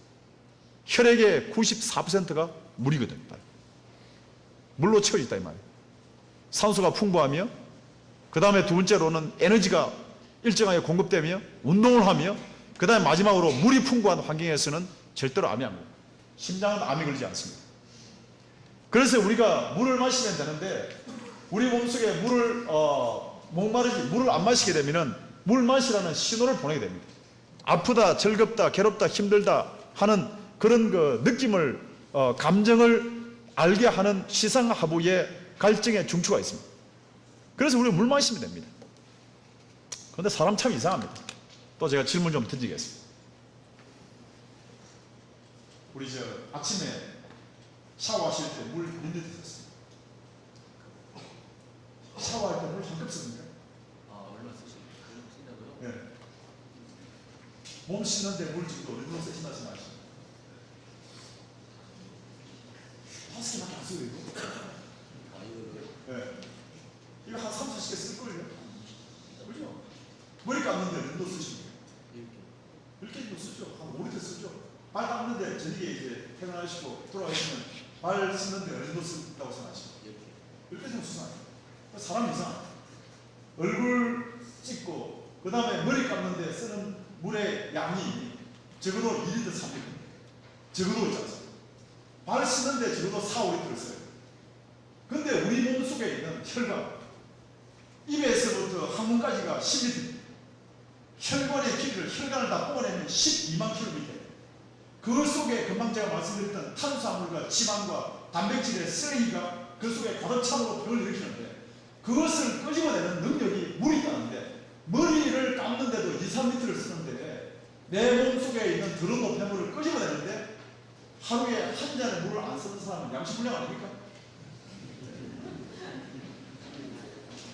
혈액의 94%가 물이거든요. 물로 채워져 있다 이 말이에요. 산소가 풍부하며 그 다음에 두 번째로는 에너지가 일정하게 공급되며 운동을 하며 그 다음에 마지막으로 물이 풍부한 환경에서는 절대로 암이 안 걸려요. 심장은 암이 걸리지 않습니다. 그래서 우리가 물을 마시면 되는데 우리 몸속에 물을 물을 안 마시게 되면은 물 마시라는 신호를 보내게 됩니다. 아프다, 즐겁다, 괴롭다, 힘들다 하는 그런 그 느낌을 감정을 알게 하는 시상하부의 갈증의 중추가 있습니다. 그래서 우리가 물 마시면 됩니다. 그런데 사람 참 이상합니다. 또 제가 질문 좀 던지겠습니다. 우리 아침에 샤워하실 때 물 몇 리터 드셨어요? 샤워할 때 물 한 컵 씁니까? 얼마 쓰신다고요? 네. 몸 씻는데 물 지금 어느 정도 쓰신다 생각하시죠? 5개밖에 안 써요, 이거? 네. 이거 한 3, 40개 쓸걸요? 그죠? 머리 감는데 몇 정도 쓰십니까? 10개 정도 쓰죠. 한 5리터 쓰죠. 발 닦는데 저녁에 이제 퇴근하시고 돌아가시면 발 쓰는데 어느 정도 쓴다고 생각하시죠? 10개 정도 쓰잖아요. 사람 이상. 얼굴 씻고 그 다음에 머리 감는데 쓰는 물의 양이 적어도 2리터, 3리터. 적어도 있지 않습니까? 발 씻는데 적어도 4, 5리터를 써요. 근데 우리 몸 속에 있는 혈관, 입에서부터 항문까지가 10리터. 혈관의 길이를 혈관을 다 뽑아내면 12만 킬로미터. 그 속에 금방 제가 말씀드렸던 탄수화물과 지방과 단백질의 쓰레기가 그 속에 가득 참으로 병을 일으키는데 그것을 끄집어내는 능력이 물이 있다는데 머리를 감는데도 2, 3리터를 쓰는데 내 몸속에 있는 더러운 노폐물을 끄집어내는데 하루에 한 잔의 물을 안 쓰는 사람은 양심불량 아닙니까?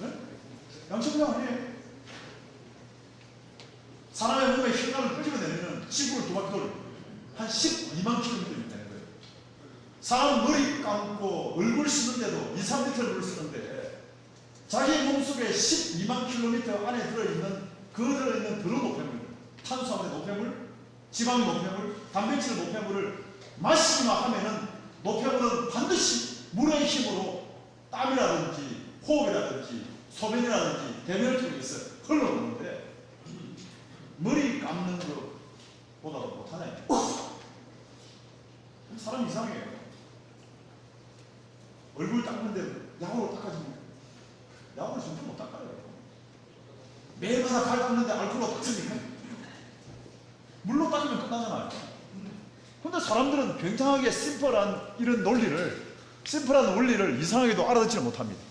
네? 양심불량 아니에요. 몸에 혈관을 끄집어내면 지구를 두 바퀴 돌려요. 한 12만 킬로미터 되는 거예요. 사람 머리 감고 얼굴 쓰는데도 2, 3리터를 물을 쓰는데 자기 몸속에 12만 킬로미터 안에 들어있는 들어있는 노폐물, 탄수화물의 노폐물, 지방의 노폐물, 단백질 노폐물을 마시기만 하면은 노폐물은 반드시 물의 힘으로 땀이라든지 호흡이라든지 소변이라든지 대변을 통해서 흘러오는데 머리 감는 것보다도 못하네. 사람 이상해요. 얼굴 닦는데 약으로 닦아줍니까? 약으로 전혀 못 닦아요. 매일마다 발 닦는데 알코올로 닦습니까? 물로 닦으면 끝나잖아요. 근데 사람들은 굉장하게 심플한 이런 심플한 원리를 이상하게도 알아듣지는 못합니다.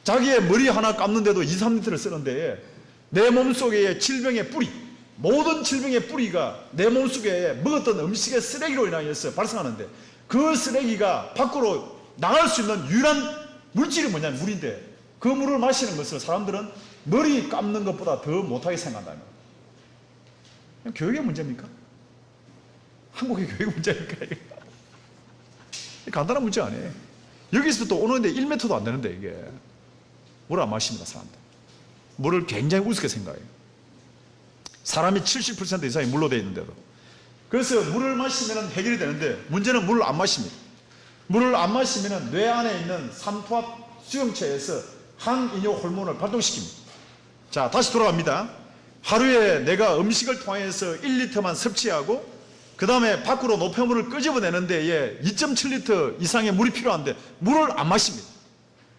자기의 머리 하나 감는데도 2, 3리터를 쓰는데 내 몸속의 질병의 뿌리, 모든 질병의 뿌리가 내 몸속에 먹었던 음식의 쓰레기로 인하여서 발생하는데 그 쓰레기가 밖으로 나갈 수 있는 유일한 물질이 뭐냐면 물인데 그 물을 마시는 것을 사람들은 머리 감는 것보다 더 못하게 생각한다는 거예요. 교육의 문제입니까? 한국의 교육 문제입니까? 간단한 문제 아니에요. 여기서부터 오는데 1m도 안 되는데 이게 물을 안 마십니다. 사람들 물을 굉장히 우습게 생각해요. 사람이 70% 이상이 물로 되어 있는데도. 그래서 물을 마시면 해결이 되는데 문제는 물을 안 마십니다. 물을 안 마시면 뇌 안에 있는 삼투압 수용체에서 항이뇨 호르몬을 발동시킵니다. 자, 다시 돌아갑니다. 하루에 내가 음식을 통해서 1리터만 섭취하고 그 다음에 밖으로 노폐물을 끄집어내는 데에 2.7리터 이상의 물이 필요한데 물을 안 마십니다.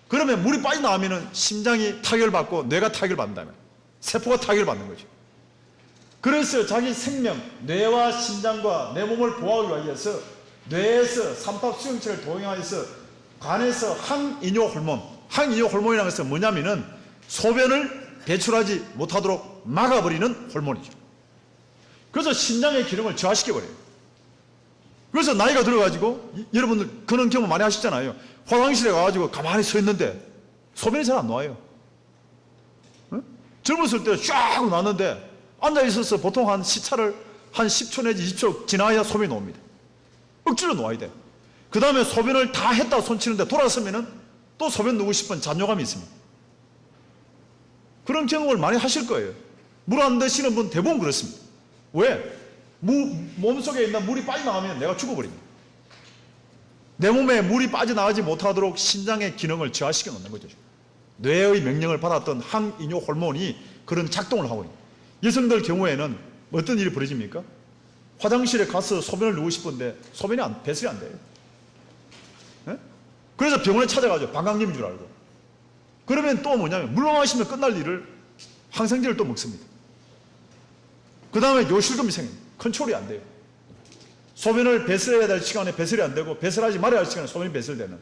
그러면 물이 빠져나가면 심장이 타결받고 뇌가 타결받는다면 세포가 타결받는 거죠. 그래서 자기 생명, 뇌와 심장과 내 몸을 보호하기 위해서 뇌에서 삼투압 수용체를 동영하여서 간에서 항이뇨 호르몬이라는 것은 뭐냐면은 소변을 배출하지 못하도록 막아버리는 호르몬이죠. 그래서 신장의 기능을 저하시켜버려요. 그래서 나이가 들어가지고 여러분들 그런 경험 많이 하시잖아요. 화장실에 가가지고 가만히 서 있는데 소변이 잘 안 나와요. 응? 젊었을 때 쫙 나왔는데 앉아있어서 보통 한 시차를 한 10초 내지 20초 지나야 소변이 나옵니다. 억지로 놓아야 돼. 그 다음에 소변을 다 했다 손치는데 돌아서면은 또 소변 누고 싶은 잔뇨감이 있습니다. 그런 경험을 많이 하실 거예요. 물 안 드시는 분 대부분 그렇습니다. 왜? 몸속에 있는 물이 빠져나가면 내가 죽어버립니다. 내 몸에 물이 빠져나가지 못하도록 신장의 기능을 저하시켜 놓는 거죠. 뇌의 명령을 받았던 항이뇨 호르몬이 그런 작동을 하고 있습니다. 여성들 경우에는 어떤 일이 벌어집니까? 화장실에 가서 소변을 누고 싶은데 소변이 배설이 안 돼요. 네? 그래서 병원에 찾아가죠. 방광염인 줄 알고. 그러면 또 뭐냐면 물만 마시면 끝날 일을 항생제를 또 먹습니다. 그 다음에 요실금이 생깁니다. 컨트롤이 안 돼요. 소변을 배설해야 될 시간에 배설이 안 되고 배설하지 말아야 할 시간에 소변이 배설되는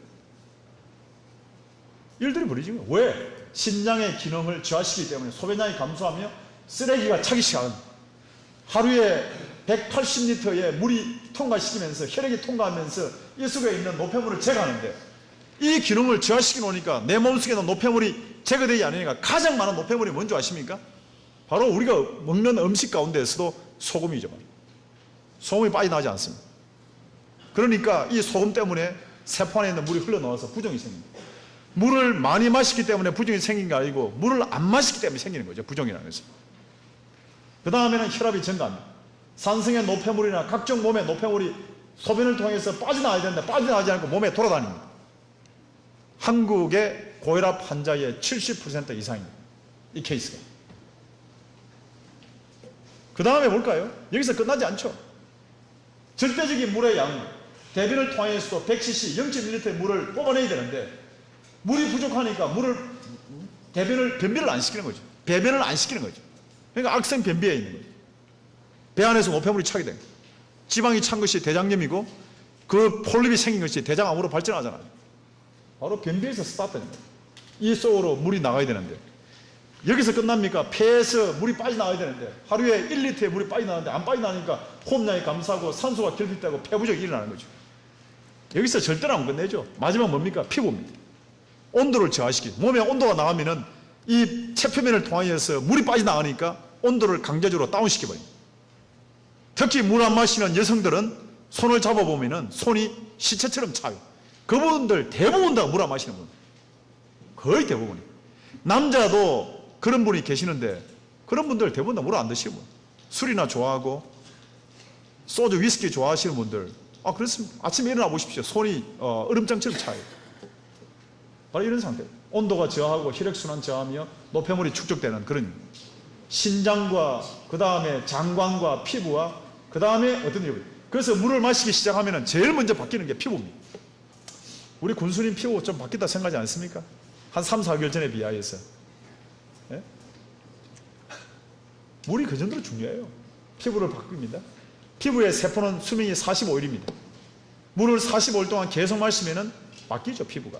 일들이 벌어지는 거예요. 왜? 신장의 기능을 저하시키기 때문에 소변량이 감소하며 쓰레기가 차기 시작합니다. 하루에 180리터의 물이 통과시키면서 혈액이 통과하면서 이 속에 있는 노폐물을 제거하는데 이 기능을 저하시켜 놓으니까 내 몸속에 있는 노폐물이 제거되지 않으니까 가장 많은 노폐물이 뭔지 아십니까? 바로 우리가 먹는 음식 가운데에서도 소금이죠. 소금이 빠져나가지 않습니다. 그러니까 이 소금 때문에 세포 안에 있는 물이 흘러나와서 부종이 생깁니다. 물을 많이 마시기 때문에 부종이 생긴 게 아니고 물을 안 마시기 때문에 생기는 거죠. 부종이라는 것은. 그 다음에는 혈압이 증가합니다. 산성의 노폐물이나 각종 몸의 노폐물이 소변을 통해서 빠져나가야 되는데 빠져나가지 않고 몸에 돌아다닙니다. 한국의 고혈압 환자의 70% 이상입니다. 이 케이스가. 그 다음에 뭘까요? 여기서 끝나지 않죠. 절대적인 물의 양, 대변을 통해서도 100cc, 0.1리터의 물을 뽑아내야 되는데 물이 부족하니까 변비를 안 시키는 거죠. 배변을 안 시키는 거죠. 그러니까 악성 변비에 있는 거죠. 배 안에서 노폐물이 차게 됩니다. 지방이 찬 것이 대장염이고 그 폴립이 생긴 것이 대장암으로 발전하잖아요. 바로 변비에서 스타트됩니다. 이 속으로 물이 나가야 되는데 여기서 끝납니까? 폐에서 물이 빠져나가야 되는데 하루에 1리터의 물이 빠져나가는데 안 빠져나가니까 호흡량이 감소하고 산소가 결핍되고 폐부족이 일어나는 거죠. 여기서 절대로 안 끝내죠. 마지막 뭡니까? 피부입니다. 온도를 저하시키. 몸의 온도가 나가면은 이 체표면을 통하여서 물이 빠져나가니까 온도를 강제적으로 다운시켜버립니다. 특히 물 안 마시는 여성들은 손을 잡아보면 손이 시체처럼 차요. 그분들 대부분 다 물 안 마시는 분. 거의 대부분이. 남자도 그런 분이 계시는데 그런 분들 대부분 다 물 안 드시는 분. 술이나 좋아하고 소주, 위스키 좋아하시는 분들, 그렇습니다. 아침에 일어나 보십시오. 손이 얼음장처럼 차요. 바로 이런 상태. 온도가 저하고 혈액순환 저하며 노폐물이 축적되는 그런 신장과 그 다음에 장관과 피부와 그 다음에 어떤 일이. 그래서 물을 마시기 시작하면 제일 먼저 바뀌는 게 피부입니다. 우리 군수님 피부 좀 바뀌었다 생각하지 않습니까? 한 3, 4개월 전에 비하해서. 예? 물이 그 정도로 중요해요. 피부를 바꿉니다. 피부의 세포는 수명이 45일입니다. 물을 45일 동안 계속 마시면 바뀌죠, 피부가.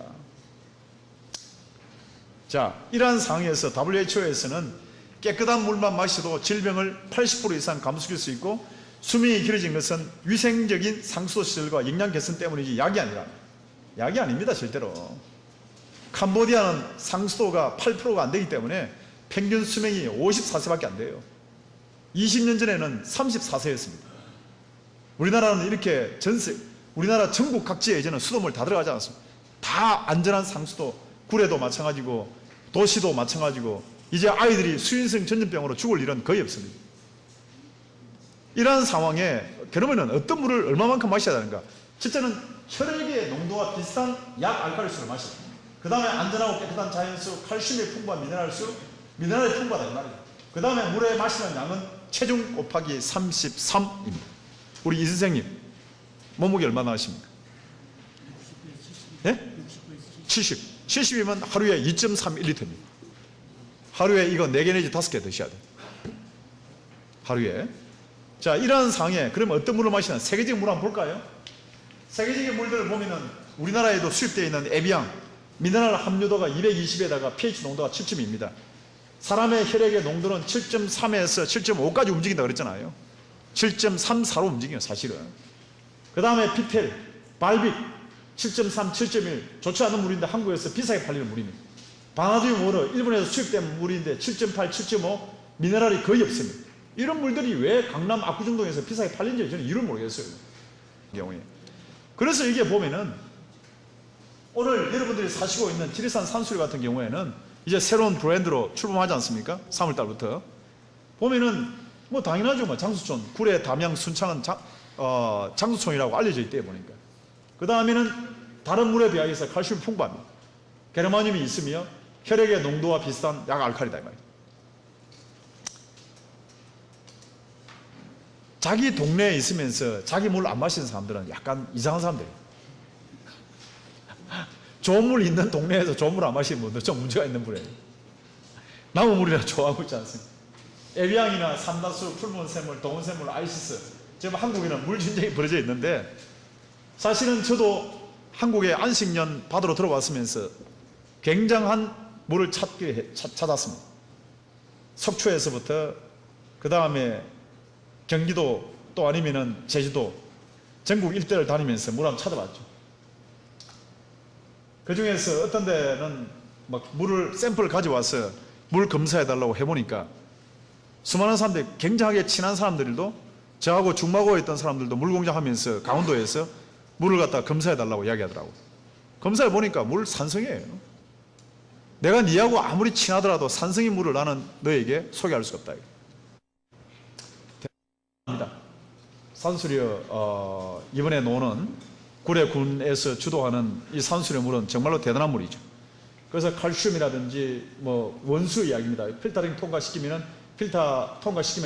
자, 이러한 상황에서 WHO에서는 깨끗한 물만 마셔도 질병을 80% 이상 감소시킬 수 있고 수명이 길어진 것은 위생적인 상수도 시설과 영양 개선 때문이지 약이 아니라. 약이 아닙니다, 절대로. 캄보디아는 상수도가 8%가 안 되기 때문에 평균 수명이 54세밖에 안 돼요. 20년 전에는 34세였습니다. 우리나라는 이렇게 우리나라 전국 각지에 이제는 수돗물 다 들어가지 않았습니다. 다 안전한 상수도, 구례도 마찬가지고 도시도 마찬가지고 이제 아이들이 수인성 전염병으로 죽을 일은 거의 없습니다. 이러한 상황에 그러면 어떤 물을 얼마만큼 마셔야 되는가? 첫째는 혈액의 농도와 비슷한 약 알칼리수를 마셔야 됩니다. 그 다음에 안전하고 깨끗한 자연수, 칼슘이 풍부한 미네랄수, 미네랄이 풍부하다 이 말이에요. 그 다음에 물에 마시는 양은 체중 곱하기 33입니다. 우리 이 선생님 몸무게 얼마나 하십니까? 예? 70. 70이면 하루에 2.31리터입니다. 하루에 이거 4개 내지 5개 드셔야 돼요. 하루에. 자, 이러한 상황에 그러면 어떤 물을 마시나? 세계적인 물 한번 볼까요? 세계적인 물들을 보면은 우리나라에도 수입되어 있는 에비앙, 미네랄 함유도가 220에다가 pH 농도가 7.2입니다. 사람의 혈액의 농도는 7.3에서 7.5까지 움직인다 그랬잖아요. 7.34로 움직여요, 사실은. 그 다음에 비텔, 발빅, 7.3, 7.1 좋지 않은 물인데 한국에서 비싸게 팔리는 물입니다. 바나디움 워터, 일본에서 수입된 물인데 7.8, 7.5 미네랄이 거의 없습니다. 이런 물들이 왜 강남 압구정동에서 비싸게 팔린지 저는 이유를 모르겠어요. 경우에. 그래서 이게 보면은 오늘 여러분들이 사시고 있는 지리산 산수유 같은 경우에는 이제 새로운 브랜드로 출범하지 않습니까? 3월달부터. 보면은 뭐 당연하죠. 뭐 장수촌, 구례, 담양, 순창은 장수촌이라고 알려져 있대요, 보니까. 그 다음에는 다른 물에 비하여서 칼슘이 풍부합니다. 게르마늄이 있으며 혈액의 농도와 비슷한 약 알칼리다 이 말이에요. 자기 동네에 있으면서 자기 물 안 마시는 사람들은 약간 이상한 사람들이에요. 좋은 물 있는 동네에서 좋은 물 안 마시는 분들 좀 문제가 있는 분이에요. 남은 물이라 좋아하고 있지 않습니까? 에비앙이나 삼다수, 풀문샘물, 동원샘물, 아이시스, 지금 한국에는 물 전쟁이 벌어져 있는데 사실은 저도 한국의 안식년 바다로 들어왔으면서 굉장한 물을 찾았습니다. 석초에서부터 그 다음에 경기도 또 아니면은 제주도 전국 일대를 다니면서 물 한번 찾아봤죠. 그 중에서 어떤 데는 막 물을 샘플을 가져와서 물 검사해달라고 해보니까 수많은 사람들이 굉장하게 친한 사람들도 저하고 중마고에 있던 사람들도 물공장하면서 강원도에서 물을 갖다 검사해달라고 이야기하더라고요. 검사해보니까 물 산성이에요. 내가 니하고 아무리 친하더라도 산성인 물을 나는 너에게 소개할 수 없다. 산수려 이번에 노는 구례군에서 주도하는 이 산수려 물은 정말로 대단한 물이죠. 그래서 칼슘이라든지 뭐 원수 이야기입니다. 필터링 통과시키면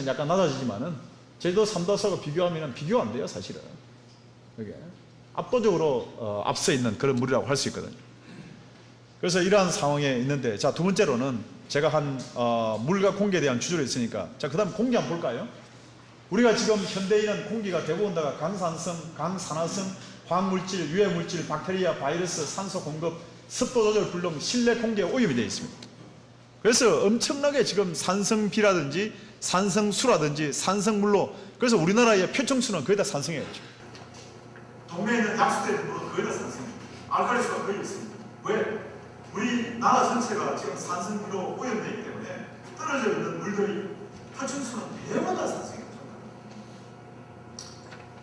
약간 낮아지지만은 제주도 삼다수하고 비교하면 비교 안 돼요, 사실은. 그게 압도적으로 앞서 있는 그런 물이라고 할 수 있거든요. 그래서 이러한 상황에 있는데, 자, 두 번째로는 제가 한 물과 공기에 대한 주제로 있으니까, 자, 그 다음 공기 한번 볼까요? 우리가 지금 현대인은 공기가 대부분 다가 강산성, 강산화성, 화학물질, 유해물질, 박테리아, 바이러스, 산소 공급, 습도 조절 불능, 실내 공기에 오염이 되어 있습니다. 그래서 엄청나게 지금 산성비라든지 산성수라든지 산성물로, 그래서 우리나라의 표청수는 거의 다 산성이에요. 동네에 있는 약수들은 거의 다 산성입니다. 알칼리수가 거의 없습니다. 왜? 우리 나라 전체가 지금 산성비로 오염되기 때문에 떨어져 있는 물들이 파충수는 대마다 산성이 없습니다.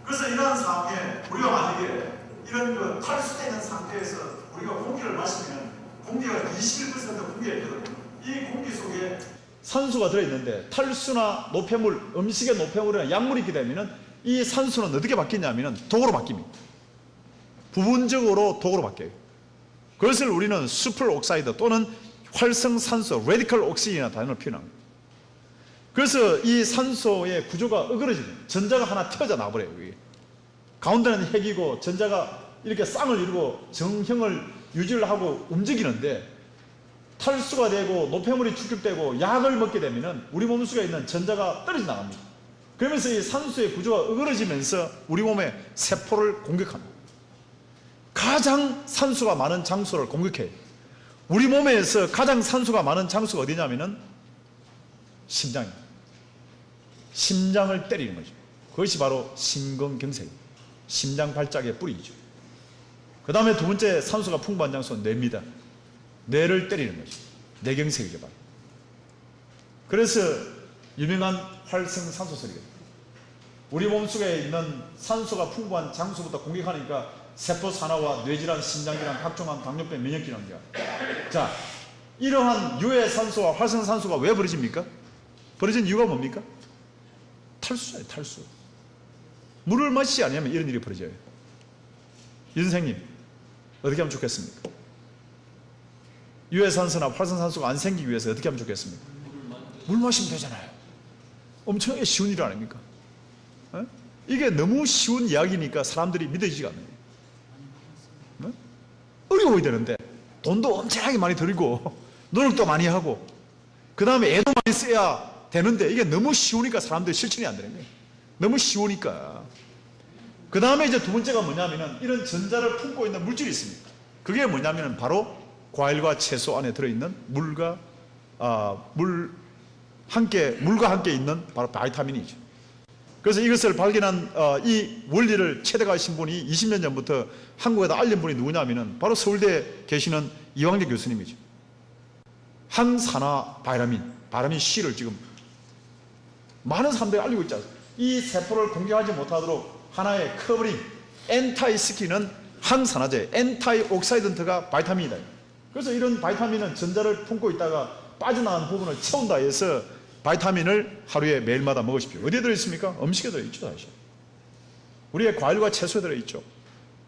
그래서 이러한 상황에 우리가 만약에 이런 그 탈수되는 상태에서 우리가 공기를 마시면 공기가 21% 공기가 있거든요. 이 공기 속에 산소가 들어있는데 탈수나 노폐물, 음식의 노폐물이나 약물이 있게 되면 이 산소는 어떻게 바뀌냐면 독으로 바뀝니다. 부분적으로 독으로 바뀌어요. 그것을 우리는 슈퍼 옥사이드 또는 활성산소, 레디컬 옥시즌이라는 단어로 표현합니다. 그래서 이 산소의 구조가 어그러지면 전자가 하나 튀어져 나와버려요. 여기. 가운데는 핵이고 전자가 이렇게 쌍을 이루고 정형을 유지를 하고 움직이는데 탈수가 되고 노폐물이 축적되고 약을 먹게 되면 우리 몸속에 있는 전자가 떨어져 나갑니다. 그러면서 이 산소의 구조가 어그러지면서 우리 몸의 세포를 공격합니다. 가장 산소가 많은 장소를 공격해요. 우리 몸에서 가장 산소가 많은 장소가 어디냐면은 심장입니다. 심장을 때리는 거죠. 그것이 바로 심근경색입니다. 심장 발작의 뿌리이죠. 그 다음에 두 번째 산소가 풍부한 장소는 뇌입니다. 뇌를 때리는 것이죠. 뇌경색이죠. 바로. 그래서 유명한 활성산소설이거든요. 우리 몸속에 있는 산소가 풍부한 장소부터 공격하니까 세포 산화와 뇌질환, 심장질환, 각종한 당뇨병, 면역질환이야. 자, 이러한 유해 산소와 활성산소가 왜 벌어집니까? 벌어진 이유가 뭡니까? 탈수예요, 탈수. 물을 마시지 않으면 이런 일이 벌어져요. 이 선생님, 어떻게 하면 좋겠습니까? 유해산소나 활성산소가 안 생기기 위해서 어떻게 하면 좋겠습니까? 물 마시면 되잖아요. 엄청나게 쉬운 일 아닙니까? 어? 이게 너무 쉬운 이야기니까 사람들이 믿어지지가 않아요. 어? 어려워야 되는데 돈도 엄청나게 많이 들고 노력도 많이 하고 그 다음에 애도 많이 써야 되는데 이게 너무 쉬우니까 사람들이 실천이 안 되는 거예요. 너무 쉬우니까. 그 다음에 이제 두 번째가 뭐냐면은 이런 전자를 품고 있는 물질이 있습니다. 그게 뭐냐면은 바로 과일과 채소 안에 들어있는 물과 함께 있는 바로 바이타민이죠. 그래서 이것을 발견한 이 원리를 체득하신 분이 20년 전부터 한국에다 알린 분이 누구냐면은 바로 서울대에 계시는 이광재 교수님이죠. 항산화 바이타민 C를 지금 많은 사람들이 알리고 있지 않습니까? 이 세포를 공격하지 못하도록 하나의 커버링, 엔타이스키는 항산화제, 엔타이옥사이던트가 바이타민이다. 그래서 이런 바이타민은 전자를 품고 있다가 빠져나가는 부분을 채운다 해서 바이타민을 하루에 매일마다 먹으십시오. 어디에 들어있습니까? 음식에 들어있죠, 사실. 우리의 과일과 채소에 들어있죠.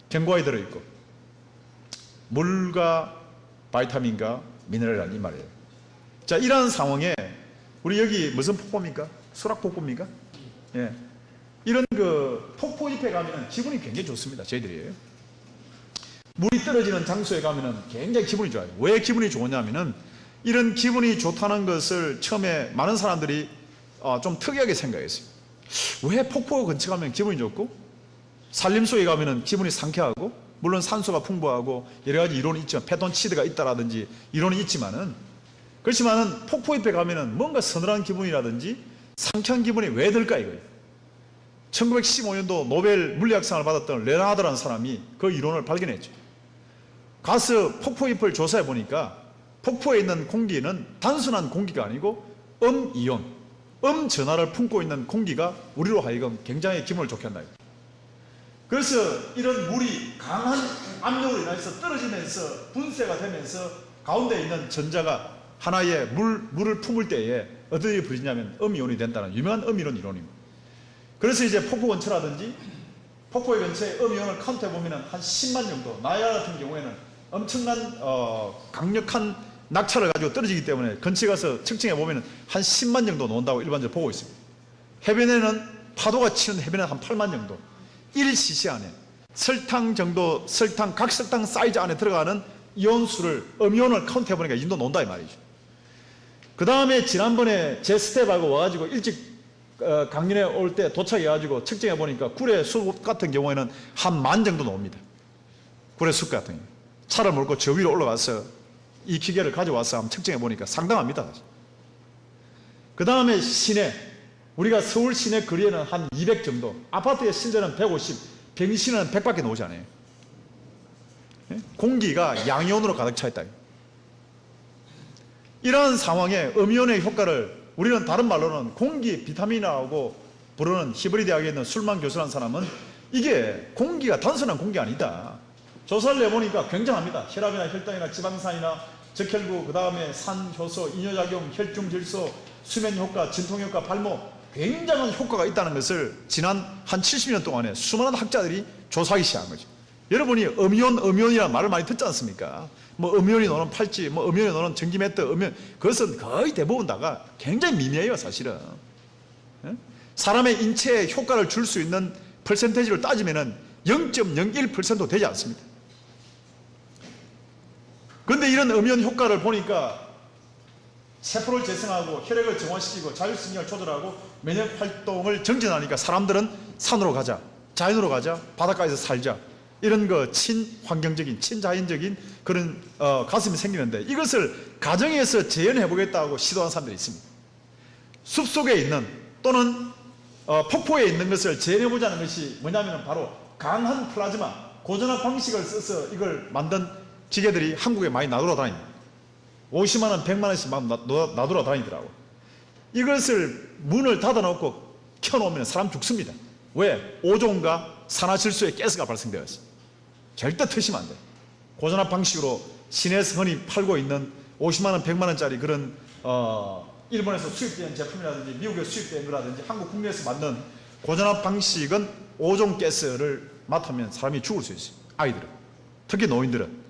견과에 들어있고. 물과 바이타민과 미네랄이라는 이 말이에요. 자, 이러한 상황에 우리 여기 무슨 폭포입니까? 수락폭포입니까? 예. 이런 그 폭포 잎에 가면은 기분이 굉장히 좋습니다. 저희들이. 물이 떨어지는 장소에 가면은 굉장히 기분이 좋아요. 왜 기분이 좋으냐면은 이런 기분이 좋다는 것을 처음에 많은 사람들이 좀 특이하게 생각했어요. 왜 폭포 근처 가면 기분이 좋고 산림소에 가면은 기분이 상쾌하고 물론 산소가 풍부하고 여러 가지 이론이 있지만 페톤치드가 있다라든지 이론이 있지만은 그렇지만은 폭포 잎에 가면은 뭔가 서늘한 기분이라든지 상쾌한 기분이 왜 들까 이거예요. 1915년도 노벨 물리학상을 받았던 레나드라는 사람이 그 이론을 발견했죠. 가서 폭포잎을 조사해 보니까 폭포에 있는 공기는 단순한 공기가 아니고 음이온, 음전하를 품고 있는 공기가 우리로 하여금 굉장히 기분을 좋게 한다. 그래서 이런 물이 강한 압력으로 인해서 떨어지면서 분쇄가 되면서 가운데 있는 전자가 하나의 물을 품을 때에 어떤 일이 벌어지냐면 음이온이 된다는 유명한 음이론 이론입니다. 그래서 이제 폭포 근처라든지 폭포의 근처에 음이온을 카운트해 보면 한 10만 정도, 나이아가라 같은 경우에는 엄청난 강력한 낙차를 가지고 떨어지기 때문에 근처에 가서 측정해 보면 한 10만 정도 나온다고 일반적으로 보고 있습니다. 해변에는 파도가 치는 해변에는 한 8만 정도, 1cc 안에 설탕 정도, 각설탕 사이즈 안에 들어가는 이온수를 음이온을 카운트해 보니까 이 정도 나온다 이 말이죠. 그 다음에 지난번에 제 스텝하고 와가지고 일찍 강연에 올 때 도착해가지고 측정해 보니까 굴의 숲 같은 경우에는 한 10,000 정도 나옵니다. 굴의 숲 같은 경우. 차를 몰고 저 위로 올라가서 이 기계를 가져와서 한번 측정해 보니까 상당합니다. 그 다음에 시내, 우리가 서울 시내 거리에는 한 200 정도, 아파트의 실내는 150, 병실은 100밖에 나오지 않아요. 공기가 양이온으로 가득 차 있다. 이러한 상황에 음이온의 효과를 우리는 다른 말로는 공기 비타민이라고 부르는 히브리 대학에 있는 술만 교수라는 사람은 이게 공기가 단순한 공기 아니다. 조사를 해보니까 굉장합니다. 혈압이나 혈당이나 지방산이나 적혈구, 그 다음에 산, 효소, 이뇨작용, 혈중 질소, 수면 효과, 진통 효과, 발모, 굉장한 효과가 있다는 것을 지난 한 70년 동안에 수많은 학자들이 조사하기 시작한 거죠. 여러분이 음이온이라는 말을 많이 듣지 않습니까? 뭐 음이온이 노는 팔찌, 뭐 음이온이 노는 전기매트, 그것은 거의 대부분 다가 굉장히 미미해요, 사실은. 사람의 인체에 효과를 줄 수 있는 퍼센테이지를 따지면은 0.01%도 되지 않습니다. 그런데 이런 음이온 효과를 보니까 세포를 재생하고 혈액을 정화시키고 자율신경을 조절하고 면역 활동을 정진하니까 사람들은 산으로 가자, 자연으로 가자, 바닷가에서 살자, 이런 거 친환경적인, 친자연적인 그런 가슴이 생기는데, 이것을 가정에서 재현해 보겠다고 시도한 사람들이 있습니다. 숲속에 있는 또는 폭포에 있는 것을 재현해 보자는 것이 뭐냐면 바로 강한 플라즈마, 고전압 방식을 써서 이걸 만든 기계들이 한국에 많이 나돌아다닙니다. 50만 원, 100만 원씩 막 나돌아다니더라고. 이것을 문을 닫아놓고 켜놓으면 사람 죽습니다. 왜? 오존과 산화질소의 가스가 발생되어 있어요. 절대 터시면 안 돼. 고전압 방식으로 시내에서 흔히 팔고 있는 50만 원, 100만 원짜리 그런 일본에서 수입된 제품이라든지 미국에서 수입된 거라든지 한국 국내에서 만든 고전압 방식은 오존 가스를 맡으면 사람이 죽을 수 있어요. 아이들은. 특히 노인들은.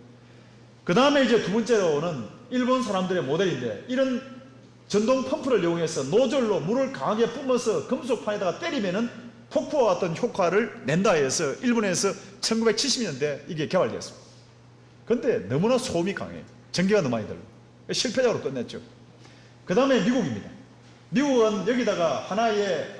그 다음에 이제 두 번째로는 일본 사람들의 모델인데, 이런 전동 펌프를 이용해서 노즐로 물을 강하게 뿜어서 금속판에다가 때리면은 폭포와 같은 효과를 낸다 해서 일본에서 1970년대 이게 개발되었습니다. 그런데 너무나 소음이 강해요. 전기가 너무 많이 들고. 실패적으로 끝냈죠. 그 다음에 미국입니다. 미국은 여기다가 하나의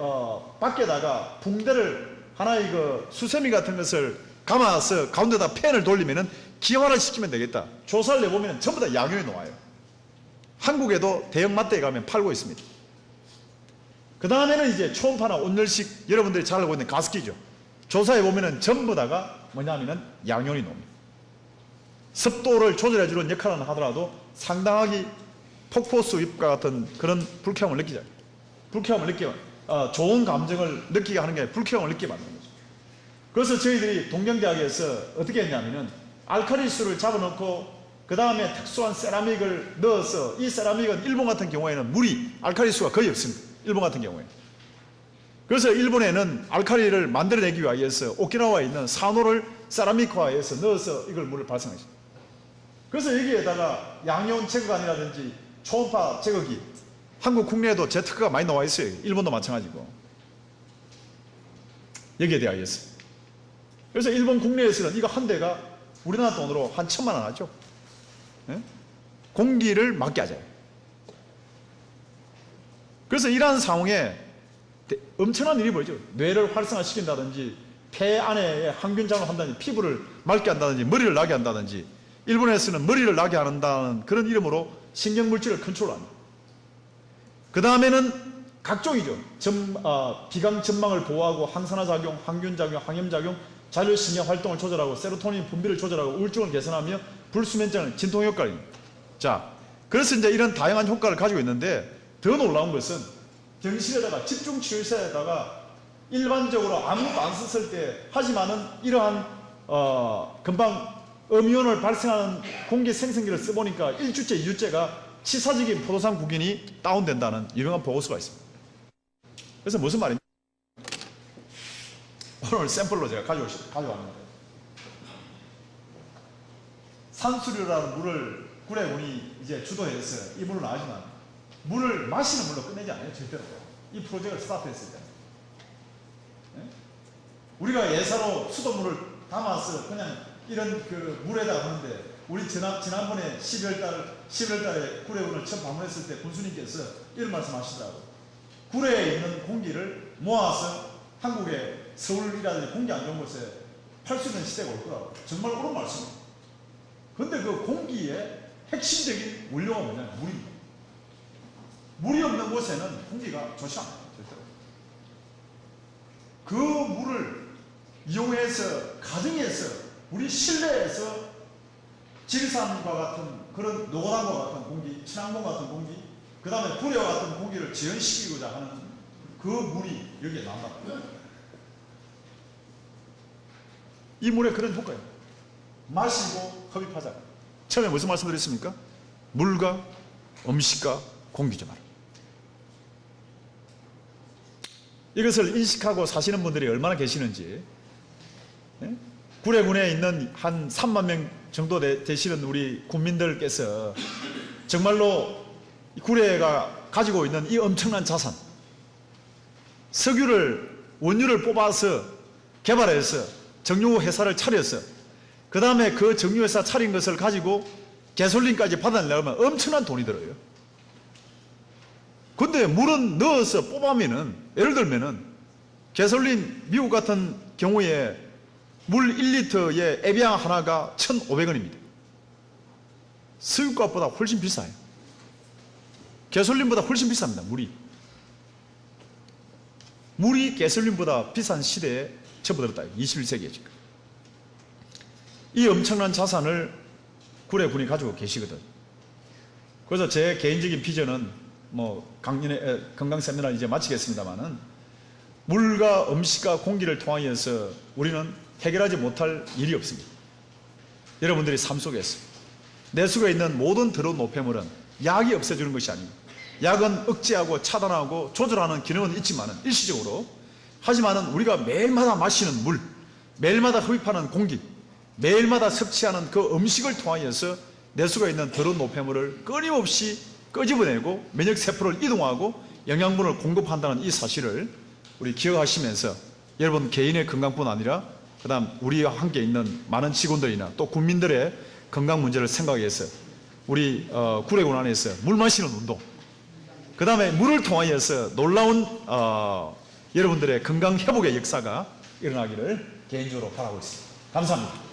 밖에다가 붕대를 하나의 그 수세미 같은 것을 감아서 가운데다 팬을 돌리면은 기화를 시키면 되겠다. 조사를 내보면 전부 다 양용이 나와요. 한국에도 대형 마트에 가면 팔고 있습니다. 그 다음에는 이제 초음파나 온열식, 여러분들이 잘 알고 있는 가습기죠. 조사해 보면은 전부 다가 뭐냐면은 양용이 나옵니다. 습도를 조절해주는 역할을 하더라도 상당하게 폭포 수입과 같은 그런 불쾌함을 느끼죠. 불쾌함을 느끼면 좋은 감정을 느끼게 하는 게 불쾌함을 느끼게 만드는 거죠. 그래서 저희들이 동경대학에서 어떻게 했냐면은 알칼리수를 잡아놓고 그 다음에 특수한 세라믹을 넣어서, 이 세라믹은 일본 같은 경우에는 물이 알칼리수가 거의 없습니다. 일본 같은 경우에. 그래서 일본에는 알칼리를 만들어내기 위해서 오키나와에 있는 산호를 세라믹화해서 넣어서 이걸 물을 발생하십니다. 그래서 여기에다가 양이온 제거관이라든지 초음파 제거기, 한국 국내에도 제트크가 많이 나와 있어요. 일본도 마찬가지고. 여기에 대하여서. 그래서 일본 국내에서는 이거 한 대가 우리나라 돈으로 한 1,000만 원 하죠. 네? 공기를 맑게 하잖아요. 그래서 이러한 상황에 엄청난 일이 벌어져. 뇌를 활성화시킨다든지, 폐 안에 항균작용을 한다든지, 피부를 맑게 한다든지, 머리를 나게 한다든지, 일본에서는 머리를 나게 한다는 그런 이름으로 신경물질을 컨트롤합니다. 그 다음에는 각종이죠. 비강 전망을 보호하고 항산화작용, 항균작용, 항염작용, 자율신경 활동을 조절하고 세로토닌 분비를 조절하고 우울증을 개선하며 불수면증, 진통 효과를. 자, 그래서 이제 이런 다양한 효과를 가지고 있는데, 더 놀라운 것은 병실에다가 집중치료실에다가 일반적으로 아무것도 안 썼을 때 하지만은 이러한 금방 음이온을 발생하는 공기 생성기를 써보니까 1주째, 2주째가 치사적인 포도산 구균이 다운된다는 유명한 보고서가 있습니다. 그래서 무슨 말입니까? 오늘 샘플로 제가 가져왔는데, 산수류라는 물을 구례군이 이제 주도해서 이 물을 나가지만 물을 마시는 물로 끝내지 않아요, 절대로. 이 프로젝트를 스타트했을 때. 네? 우리가 예사로 수돗물을 담아서 그냥 이런 그 물에다 하는데, 우리 지난번에 11월 달에 구례군을 처음 방문했을 때 군수님께서 이런 말씀 하시더라고요. 구례에 있는 공기를 모아서 한국의 서울이라든지 공기 안 좋은 곳에 팔 수 있는 시대가 올 거라고. 정말 옳은 말씀입니다. 그런데 그 공기의 핵심적인 원료가 뭐냐면 물입니다. 물이 없는 곳에는 공기가 좋지 않아요, 절대로. 그 물을 이용해서 가정에서, 우리 실내에서 질산과 같은 그런 노고당과 같은 공기, 친환경 같은 공기, 그 다음에 구례와 같은 공기를 지연시키고자 하는 그 물이 여기에 나온다. 이 물에 그런 효과예요. 마시고 흡입하자. 처음에 무슨 말씀드렸습니까? 물과 음식과 공기죠. 바로. 이것을 인식하고 사시는 분들이 얼마나 계시는지. 예? 구례군에 있는 한 3만 명 정도 되시는 우리 국민들께서 정말로 구례가 가지고 있는 이 엄청난 자산, 원유를 뽑아서 개발해서 정유회사를 차려서 그 다음에 그 정유회사 차린 것을 가지고 개솔린까지 받아내려면 엄청난 돈이 들어요. 근데 물은 넣어서 뽑으면은, 예를 들면은 개솔린 미국 같은 경우에 물 1리터에 에비앙 하나가 1,500원입니다. 수입값보다 훨씬 비싸요. 개솔린보다 훨씬 비쌉니다. 물이 개솔린보다 비싼 시대에 접어들었다. 21세기에 지금. 이 엄청난 자산을 구례군이 가지고 계시거든. 그래서 제 개인적인 비전은 건강 세미나를 이제 마치겠습니다만은 물과 음식과 공기를 통하여서 우리는 해결하지 못할 일이 없습니다. 여러분들이 삶 속에서 내수가 있는 모든 더러운 노폐물은 약이 없애주는 것이 아닙니다. 약은 억제하고 차단하고 조절하는 기능은 있지만은 일시적으로, 하지만은 우리가 매일마다 마시는 물, 매일마다 흡입하는 공기, 매일마다 섭취하는 그 음식을 통하여서 내수가 있는 더러운 노폐물을 끊임없이 끄집어내고 면역 세포를 이동하고 영양분을 공급한다는 이 사실을 우리 기억하시면서 여러분 개인의 건강뿐 아니라 그다음 우리와 함께 있는 많은 직원들이나 또 국민들의 건강 문제를 생각해서 우리 구례군 안에서 물 마시는 운동, 그 다음에 물을 통하여서 놀라운 여러분들의 건강 회복의 역사가 일어나기를 개인적으로 바라고 있습니다. 감사합니다.